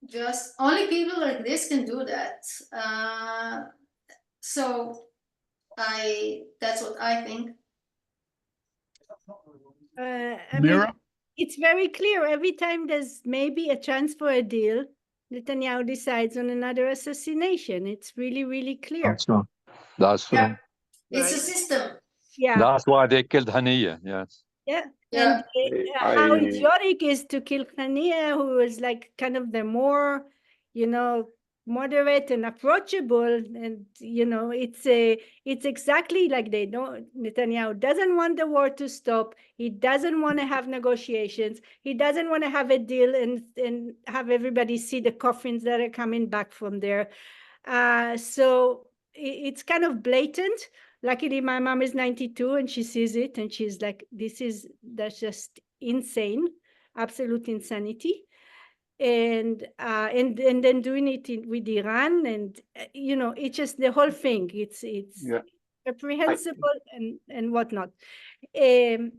Just only people like this can do that. So that's what I think. Amira? It's very clear. Every time there's maybe a chance for a deal, Netanyahu decides on another assassination. It's really, really clear. That's true. That's true. Yeah. It's a system. Yeah. That's why they killed Haniya. Yes. Yeah. Yeah. And how idiotic is to kill Hania, who is like kind of the more, moderate and approachable, and it's exactly like Netanyahu doesn't want the war to stop. He doesn't want to have negotiations. He doesn't want to have a deal and have everybody see the coffins that are coming back from there. So it's kind of blatant. Luckily, my mom is 92 and she sees it and she's like, that's just insane, absolute insanity. And then doing it with Iran, and it's just the whole thing. It's reprehensible and whatnot. I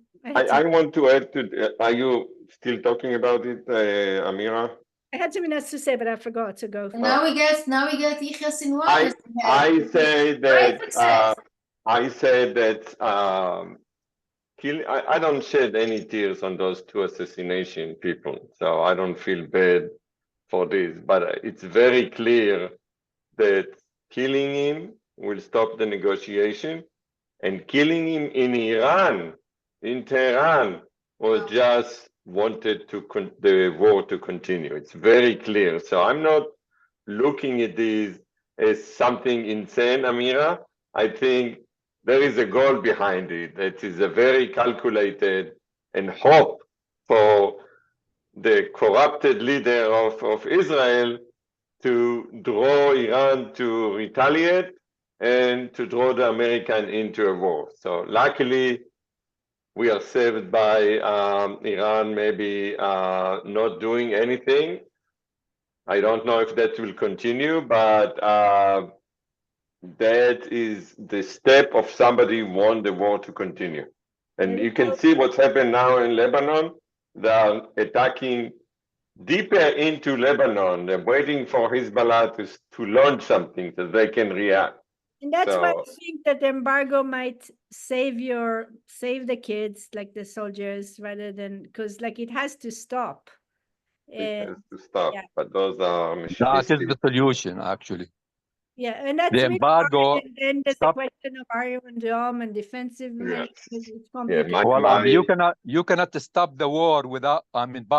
want to add to. Are you still talking about it, Amira? I had something else to say, but I forgot to go. And now we get Yihya Sinwar. I say that I don't shed any tears on those 2 assassination people, so I don't feel bad for this. But it's very clear that killing him will stop the negotiation, and killing him in Iran, in Tehran, was just wanted the war to continue. It's very clear. So I'm not looking at this as something insane, Amira. I think there is a goal behind it that is a very calculated and hope for the corrupted leader of Israel to draw Iran to retaliate and to draw the American into a war. So luckily, we are saved by Iran maybe not doing anything. I don't know if that will continue, but that is the step of somebody who want the war to continue. And you can see what's happened now in Lebanon. They are attacking deeper into Lebanon. They're waiting for Hezbollah to launch something so they can react. And that's why So- I think that the embargo might save the kids, like the soldiers, rather than, because like it has to stop. It has And to stop, yeah. but those are That is mistaken. the solution, actually. yeah, and that's The really embargo hard. And then there's the stop- question of Iron Dome and defensive Yes. measures. It's Yeah, complicated. Well, my- you cannot stop the war without,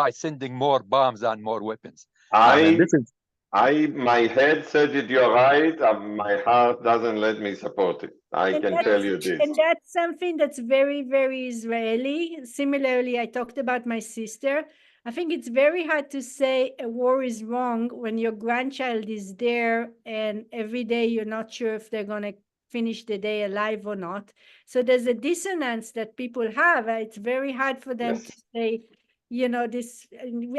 by sending more bombs and more weapons. This is my head said it, you're right. My heart doesn't let me support it. I And can that's- tell you this. And that's something that's very, very Israeli. Similarly, I talked about my sister. I think it's very hard to say a war is wrong when your grandchild is there and every day you're not sure if they're going to finish the day alive or not. So there's a dissonance that people have. It's very hard for them to Yes. say, this.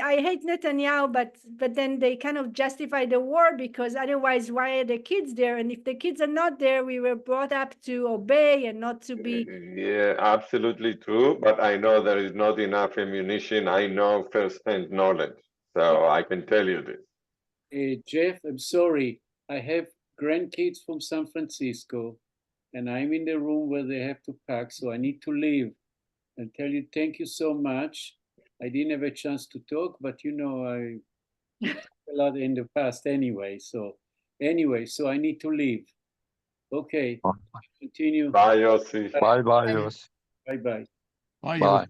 I hate Netanyahu, but then they kind of justify the war because otherwise, why are the kids there? And if the kids are not there, we were brought up to obey and not to be. Yeah, absolutely true. But I know there is not enough ammunition. I know firsthand knowledge, so I can tell you this. Jeff, I'm sorry. I have grandkids from San Francisco, and I'm in the room where they have to pack, so I need to leave and tell you thank you so much. I didn't have a chance to talk, but I talked a lot in the past anyway. So I need to leave. Okay, continue. Bye, Yossi. bye, Yos. Bye-bye. Bye. Bye.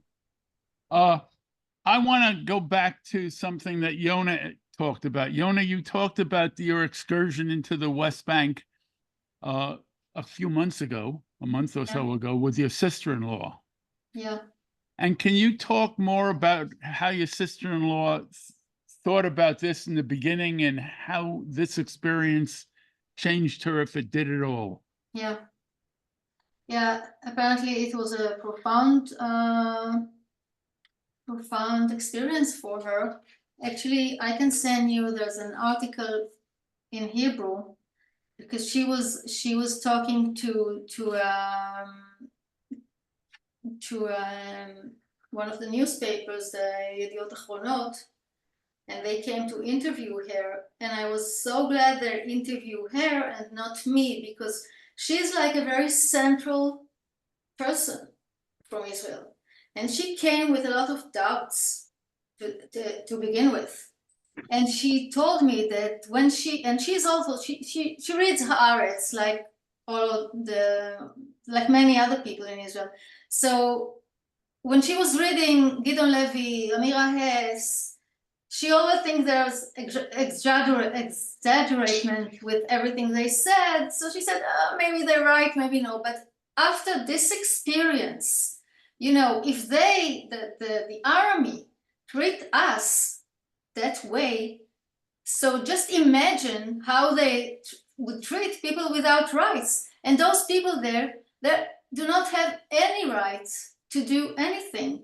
I want to go back to something that Yona talked about. Yona, you talked about your excursion into the West Bank a few months ago, a month or so ago, with your sister-in-law. Yeah. And can you talk more about how your sister-in-law thought about this in the beginning and how this experience changed her, if it did at all? Yeah. Yeah, apparently it was a profound experience for her. Actually, I can send you, there's an article in Hebrew because she was talking to one of the newspapers, the Yediot Achronot, and they came to interview her, and I was so glad they interviewed her and not me, because she's like a very central person from Israel, and she came with a lot of doubts to begin with. And she told me that when she's also she reads Haaretz like like many other people in Israel. So when she was reading Gideon Levy, Amira Hess, she always thinks there's exaggeration with everything they said. So she said, oh, maybe they're right, maybe no. But after this experience, if the army treat us that way, so just imagine how they would treat people without rights. And those people there that do not have any rights to do anything,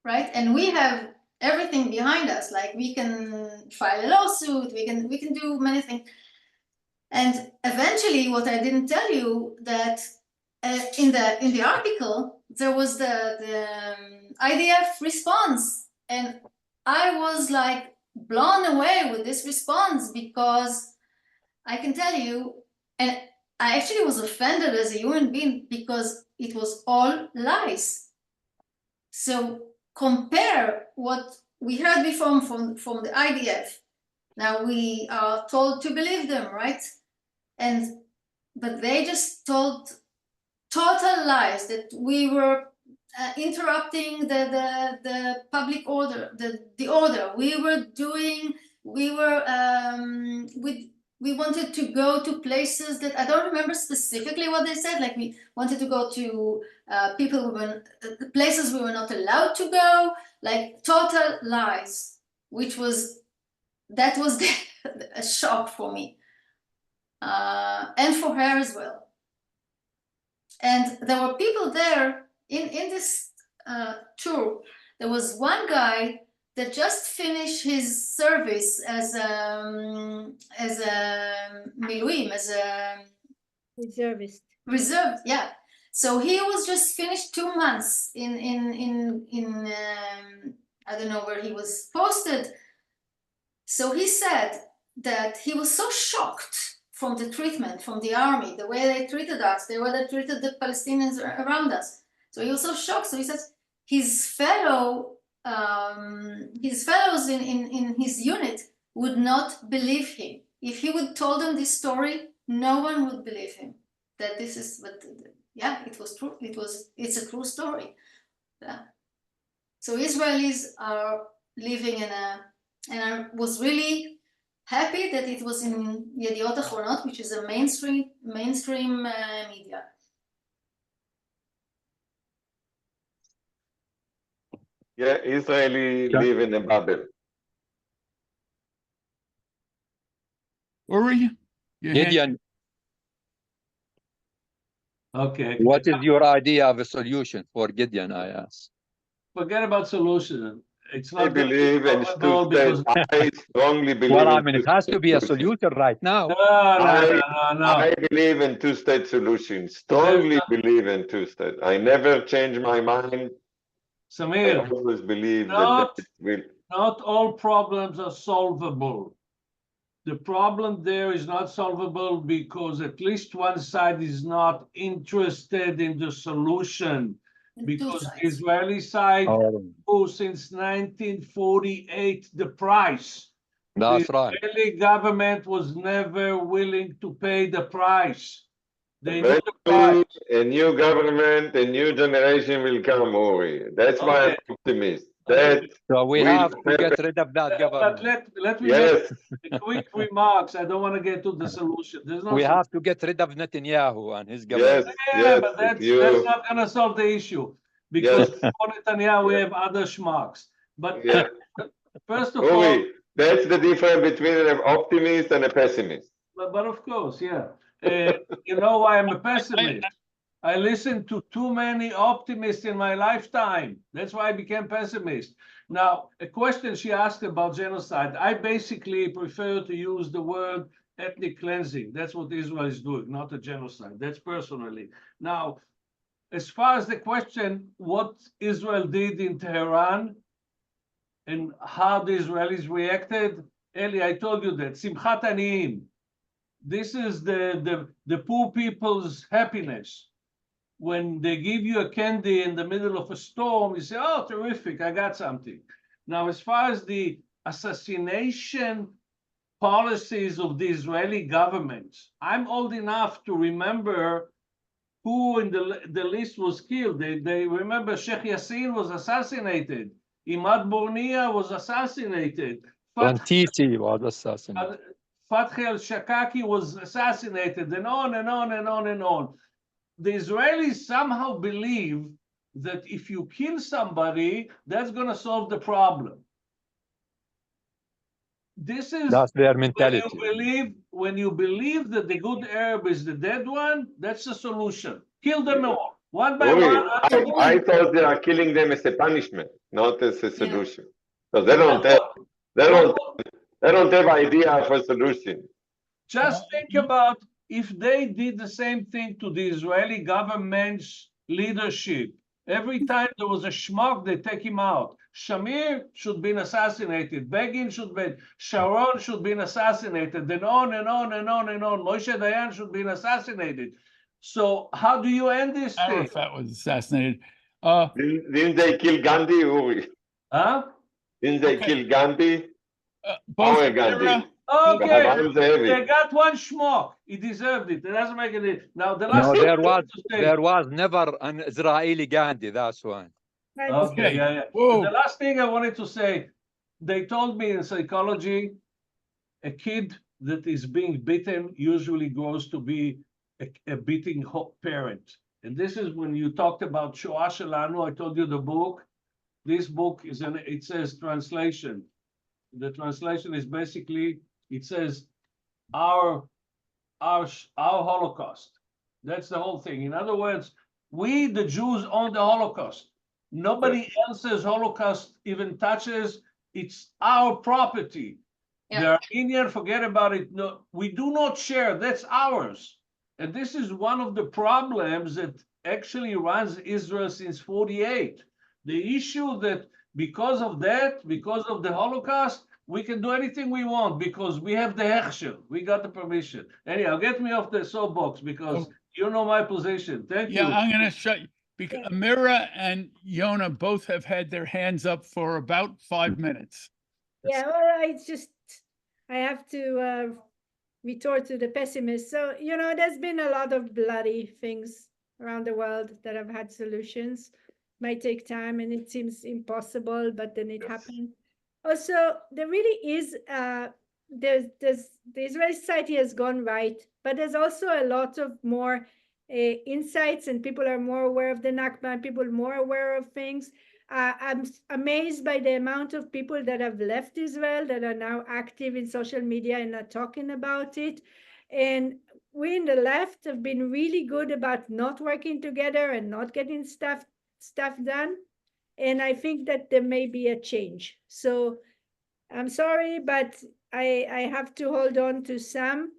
right? And we have everything behind us, like we can file a lawsuit, we can do many things. And eventually, what I didn't tell you, that in the article there was the IDF response, and I was like blown away with this response, because I can tell you, and I actually was offended as a human being because it was all lies. So compare what we heard before from the IDF. Now we are told to believe them, right? But they just told total lies, that we were interrupting the public order, the order. We wanted to go to places that I don't remember specifically what they said. Like we wanted to go to places we were not allowed to go. Like total lies, that was a shock for me, and for her as well. And there were people there in this tour. There was one guy that just finished his service as a miluim, as a Reservist. reserved, yeah. So he was just finished 2 months in I don't know where he was posted. So he said that he was so shocked from the treatment from the army, the way they treated us, the way they treated the Palestinians around us. So he was so shocked. So he says his fellows in his unit would not believe him. If he would told them this story, no one would believe him. That this is, but yeah, it was true. It's a true story. Yeah. So Israelis are living in and I was really happy that it was in Yediot Achronot, which is a mainstream media. Yeah, Israeli Yeah. live in a bubble. Uri? your hand- Gideon, Okay. what is your idea of a solution for Gideon, I ask? Forget about solution. It's I not gonna be believe in solvable two-state. because I strongly believe Well, in I mean, it has to be a solution right now. no. I believe in two-state solution. Strongly believe in two-state. I never change my mind. I Samir, always believe not- that will. not all problems are solvable. The problem there is not solvable because at least one side is not interested in the solution. And two Because the sides. Israeli side, Oh, who since 1948 the price. that's The right. Israeli government was never willing to pay the price. They knew the Eventually, price. a new government, a new generation will come, Uri. That's why I'm Okay. optimist. Okay. That So we will have to get happen. rid of that But government. let me Yes, make a quick remarks. I don't want to get to the solution. There's no We solution. have to get rid of Netanyahu and his yes, government. Yeah, yes. but If that's you, not gonna solve the issue. Because yes, for Netanyahu, we Yeah. have other schmucks. But yeah. first of all, Uri, that's the difference between an optimist and a pessimist. but of course, yeah. You know why I'm a pessimist? I listened to too many optimists in my lifetime. That's why I became pessimist. Now, a question she asked about genocide. I basically prefer to use the word ethnic cleansing. That's what Israel is doing, not a genocide. That's personally. Now, as far as the question, what Israel did in Tehran and how the Israelis reacted, Eli, I told you that. Simchat Aniyim. This is the poor people's happiness. When they give you a candy in the middle of a storm, you say, oh, terrific, I got something. Now, as far as the assassination policies of the Israeli government, I'm old enough to remember who in the list was killed. They remember Sheikh Yassin was assassinated. Imad Bornia was assassinated. Rantisi was assassinated. Fathi al-Shakaki was assassinated, and on and on and on and on. The Israelis somehow believe that if you kill somebody, that's going to solve the problem. This is That's their mentality. when you believe that the good Arab is the dead one, that's the solution. Kill them all, one by Uri, one. I thought they are killing them as a punishment, not as a solution. So they don't have idea for solution. Just think about if they did the same thing to the Israeli government's leadership. Every time there was a schmuck, they take him out. Shamir should be assassinated. Begin should be. Sharon should be assassinated. Then on and on and on and on. Moshe Dayan should be assassinated. So how do you end this thing? Arafat was assassinated. Didn't they kill Gandhi, Uri? Huh? Didn't they Okay. kill Gandhi? Both Our Gandhi. Amira, Okay, they got one schmuck. He deserved it. It doesn't make any. Now the last No, thing there I was want to say- there was never an Israeli Gandhi. That's why. Okay, yeah. Whoa. The last thing I wanted to say, they told me in psychology, a kid that is being beaten usually grows to be a beating parent. And this is when you talked about Shoah Shelanu, I told you the book. This book is it says translation. The translation is basically, it says our Holocaust. That's the whole thing. In other words, we, the Jews, own the Holocaust. Nobody else's Holocaust even touches. It's our property. Yeah. The Armenian, forget about it. No, we do not share. That's ours. And this is one of the problems that actually runs Israel since 48. The issue that because of that, because of the Holocaust, we can do anything we want because we have the hechsher. We got the permission. Anyhow, get me off the soapbox because you know my position. Thank Yeah, you. I'm going to shut, because Amira and Yona both have had their hands up for about 5 minutes. Yeah, well, I have to retort to the pessimist. So, there's been a lot of bloody things around the world that have had solutions. Might take time and it seems impossible, but then it happened. Also, there really is, the Israeli society has gone right, but there's also a lot of more insights and people are more aware of the Nakba and people more aware of things. I'm amazed by the amount of people that have left Israel that are now active in social media and are talking about it. And we in the left have been really good about not working together and not getting stuff done. And I think that there may be a change. So I'm sorry, but I have to hold on to some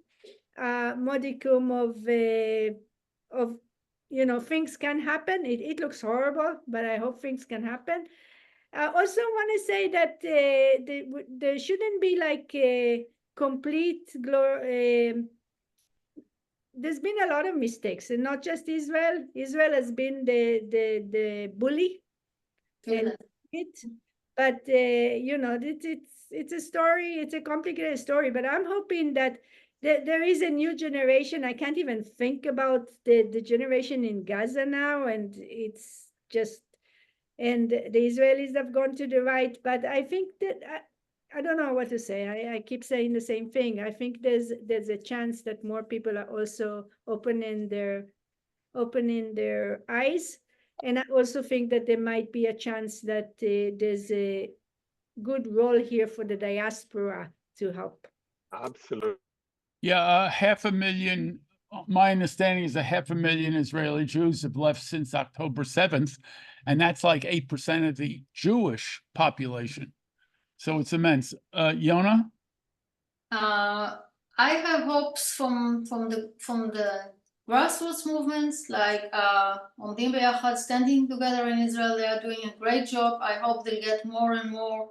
modicum of things can happen. It looks horrible, but I hope things can happen. I also want to say that there shouldn't be like a complete there's been a lot of mistakes, and not just Israel. Israel has been the bully, and but it's a story. It's a complicated story. But I'm hoping that there is a new generation. I can't even think about the generation in Gaza now, and it's just, and the Israelis have gone to the right. But I think that I don't know what to say. I keep saying the same thing. I think there's a chance that more people are also opening their eyes. And I also think that there might be a chance that there's a good role here for the diaspora to help. Absolutely. Yeah, 500,000, my understanding is 500,000 Israeli Jews have left since October 7th, and that's like 8% of the Jewish population. So it's immense. Yona? I have hopes from the grassroots movements like Omdim B'Yachad, standing together in Israel. They are doing a great job. I hope they'll get more and more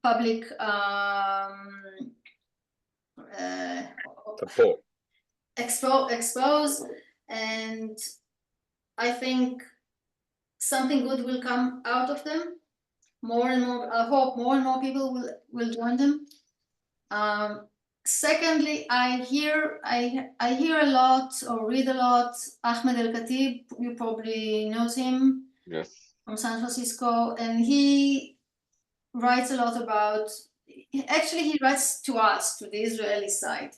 public Support. expose, and I think something good will come out of them. More and more, I hope more and more people will join them. Secondly, I hear a lot or read a lot. Ahmed El-Khatib, you probably knows him. Yes. From San Francisco, and he writes a lot about. Actually, he writes to us, to the Israeli side.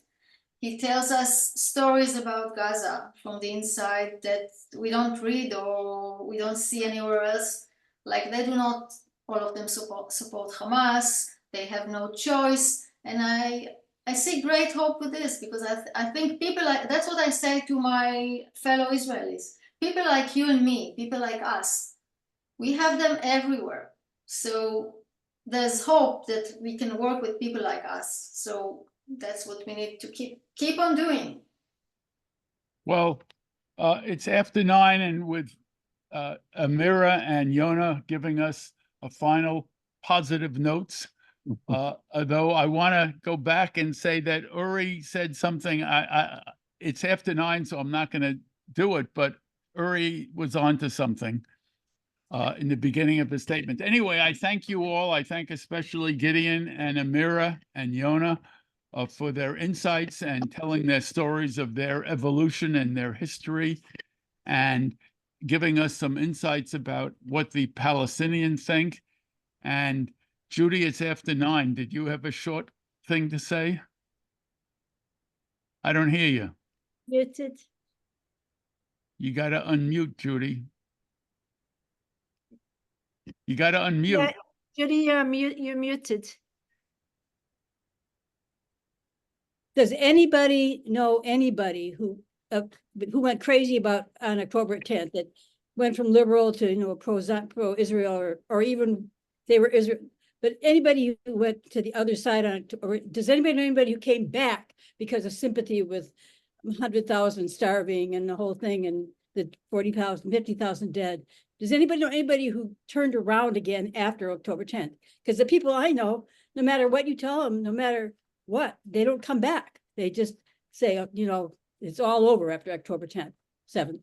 He tells us stories about Gaza from the inside that we don't read or we don't see anywhere else. Like they do not, all of them support Hamas. They have no choice, and I see great hope with this because I think people like, that's what I say to my fellow Israelis. People like you and me, people like us, we have them everywhere. So there's hope that we can work with people like us. So that's what we need to keep on doing. Well, it's after 9, and with Amira and Yona giving us a final positive notes. Although I want to go back and say that Uri said something. It's after 9, so I'm not going to do it. But Uri was on to something in the beginning of his statement. Anyway, I thank you all. I thank especially Gideon and Amira and Yona for their insights and telling their stories of their evolution and their history, and giving us some insights about what the Palestinians think. And Judy, it's after 9. Did you have a short thing to say? I don't hear you. Muted. You got to unmute, Judy. You got to unmute. Yeah, Judy, you're muted. Does anybody know anybody who went crazy about on October 10th, that went from liberal to pro-Israel, or even they were Israel? But anybody who went to the other side on, or does anybody know anybody who came back because of sympathy with 100,000 starving and the whole thing and the 40,000, 50,000 dead. Does anybody know anybody who turned around again after October 10th? Because the people I know, no matter what you tell them, no matter what, they don't come back. They just say, you know, it's all over after October 10th, 7th.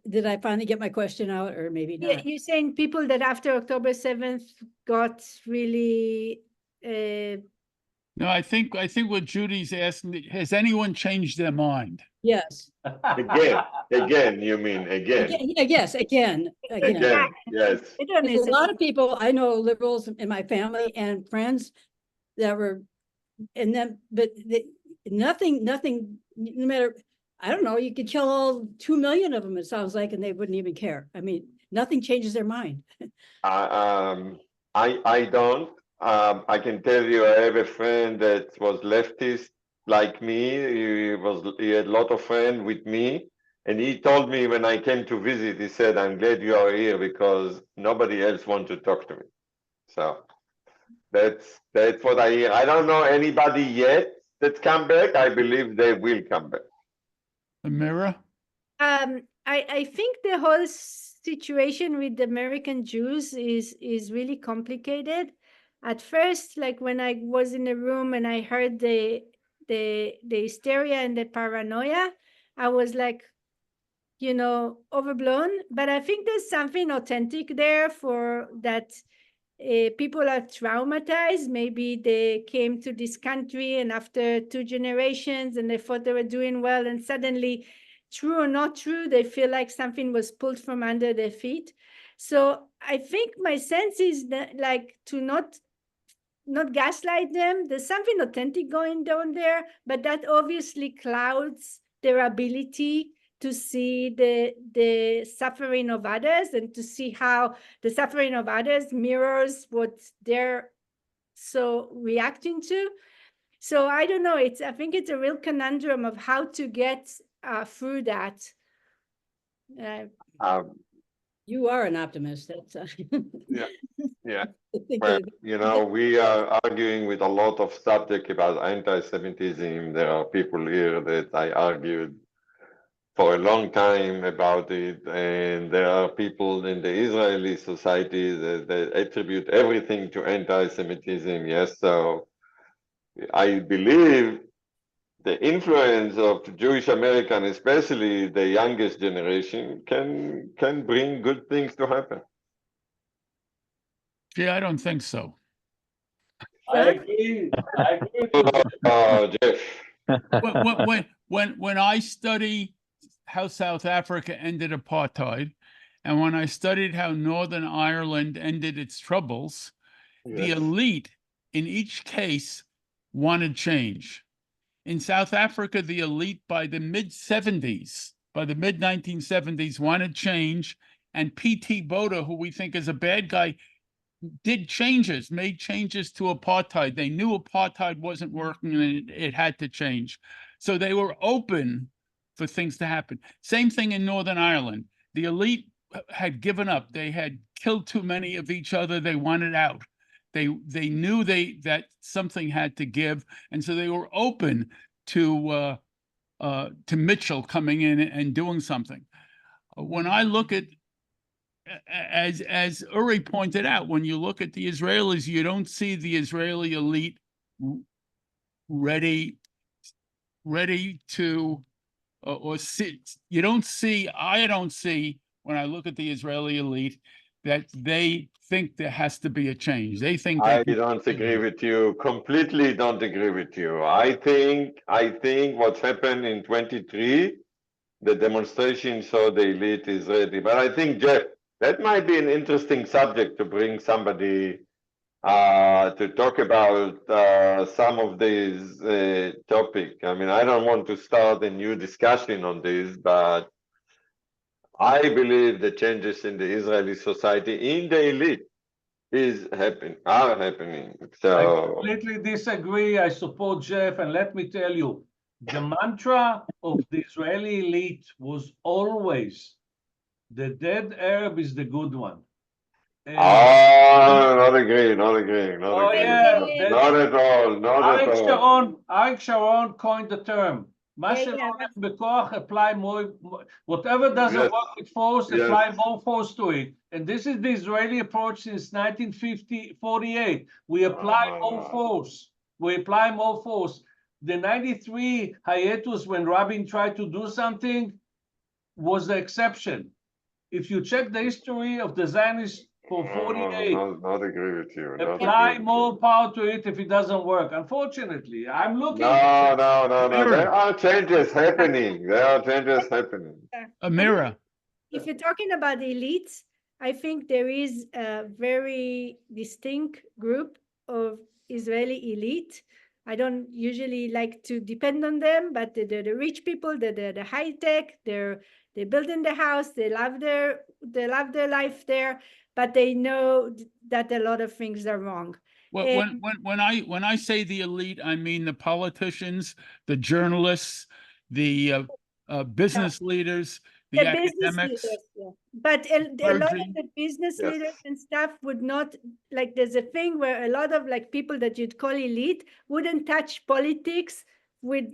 Did I finally get my question out, or maybe Yeah, not? you're saying people that after October 7th got really, No, I think what Judy's asking, has anyone changed their mind? Yes. Again, you mean again? Yes, again. Again, yes. There's a lot of people, I know liberals in my family and friends that were, and then, but nothing, no matter, I don't know, you could kill all 2 million of them, it sounds like, and they wouldn't even care. I mean, nothing changes their mind. I don't. I can tell you, I have a friend that was leftist like me. He had a lot of friends with me, and he told me when I came to visit, he said, "I'm glad you are here because nobody else wants to talk to me." So that's what I hear. I don't know anybody yet that's come back. I believe they will come back. Amira? I think the whole situation with the American Jews is really complicated. At first, like when I was in the room and I heard the hysteria and the paranoia, I was like, you know, overblown. But I think there's something authentic there for that. People are traumatized. Maybe they came to this country and after 2 generations and they thought they were doing well, and suddenly, true or not true, they feel like something was pulled from under their feet. So I think my sense is that, like, to not gaslight them. There's something authentic going down there, but that obviously clouds their ability to see the suffering of others and to see how the suffering of others mirrors what they're so reacting to. So I don't know. I think it's a real conundrum of how to get through that. You are an optimist. That's Yeah. I think Well, that- you know, we are arguing with a lot of subject about anti-Semitism. There are people here that I argued for a long time about it, and there are people in the Israeli society that attribute everything to anti-Semitism. Yes, so I believe the influence of Jewish American, especially the youngest generation, can bring good things to happen. Gee, I don't think so. I agree. Jeff. When I study how South Africa ended apartheid, and when I studied how Northern Ireland ended its troubles, the Yes. elite in each case wanted change. In South Africa, the elite by the mid-70s, by the mid-1970s, wanted change, and P.T. Botha, who we think is a bad guy, did changes, made changes to apartheid. They knew apartheid wasn't working and it had to change. So they were open for things to happen. Same thing in Northern Ireland. The elite had given up. They had killed too many of each other. They wanted out. They knew that something had to give, and so they were open to Mitchell coming in and doing something. When I look at, as Uri pointed out, when you look at the Israelis, you don't see the Israeli elite ready to or see. You don't see. I don't see when I look at the Israeli elite that they think there has to be a change. They think I don't agree with you. Completely don't agree with you. I think what's happened in 23, the demonstration saw the elite is ready. But I think, Jeff, that might be an interesting subject to bring somebody to talk about some of these topics. I mean, I don't want to start a new discussion on this, but I believe the changes in the Israeli society, in the elite, are happening. So I completely disagree. I support Jeff, and let me tell you, the mantra of the Israeli elite was always the dead Arab is the good one. Not agree, not agree, not Oh, agree. yeah, Not at all, not at all. Arik Sharon coined the term. מה Yeah, שלא yeah, הולך בכוח, apply more, whatever doesn't Yes, work with force, yes. apply more force to it. And this is the Israeli approach since 1948. We apply more force. We apply more force. The 93 hiatus when Rabin tried to do something was the exception. If you check the history of the Zionists for 48, Not agree with you. Not apply agree with more you. power to it if it doesn't work. Unfortunately, I'm looking. No. Amira. There are changes happening. There are changes happening. Amira, if you're talking about elites, I think there is a very distinct group of Israeli elite. I don't usually like to depend on them, but they're the rich people, they're the high tech, they're building the house, they love their life there, but they know that a lot of things are wrong. when I say the elite, I mean the politicians, the journalists, the business leaders, the business academics. leaders, yeah. But a lot of clergy. the business Yes. leaders and stuff would not, like, there's a thing where a lot of like people that you'd call elite wouldn't touch politics with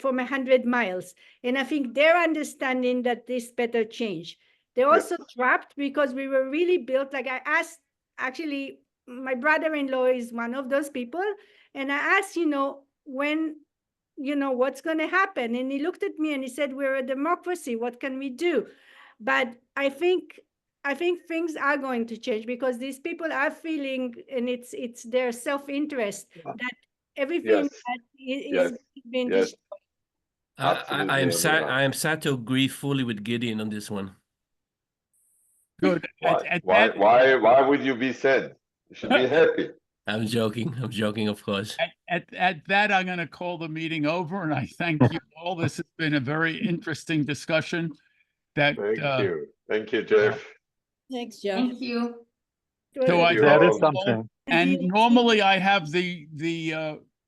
from 100 miles. And I think they're understanding that this better change. They're also trapped because we were really built, like I asked, actually, my brother-in-law is one of those people. And I asked, when, what's going to happen? And he looked at me and he said, we're a democracy. What can we do? But I think things are going to change because these people are feeling, and it's their self-interest that everything Yes. that is Yes. being Yes. destroyed. Absolutely, I am sad. Amira. I am sad to agree fully with Gideon on this one. Good. Why would you be sad? You should be happy. I'm joking. I'm joking, of course. At that, I'm going to call the meeting over, and I thank you all. This has been a very interesting discussion. Thank you, Jeff. Thanks, Joe. Thank you. So I you thank all. you all. And normally I have the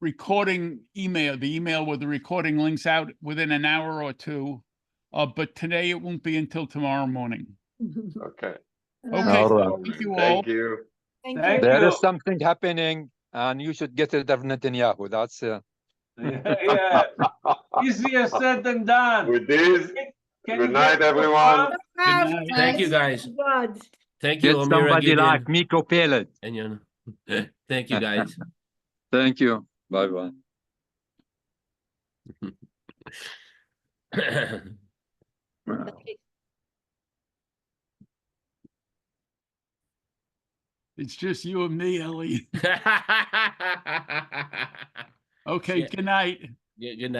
recording email, the email with the recording links out within an hour or two. But today it won't be until tomorrow morning. Okay. Okay, All right. thank you all. Thank you. Thank Thank you. There you. is something happening, and you should get rid of Netanyahu. That's Yeah. Easier said than done. With this, Can good you night, get to everyone. Good night. Thank you, guys. God. Thank you, get Amira, somebody Gideon, like Miko Peled. and Yona. Thank you, guys. Thank you. Bye bye. It's just you and me, Ellie. Okay, Yeah. good night. Good night.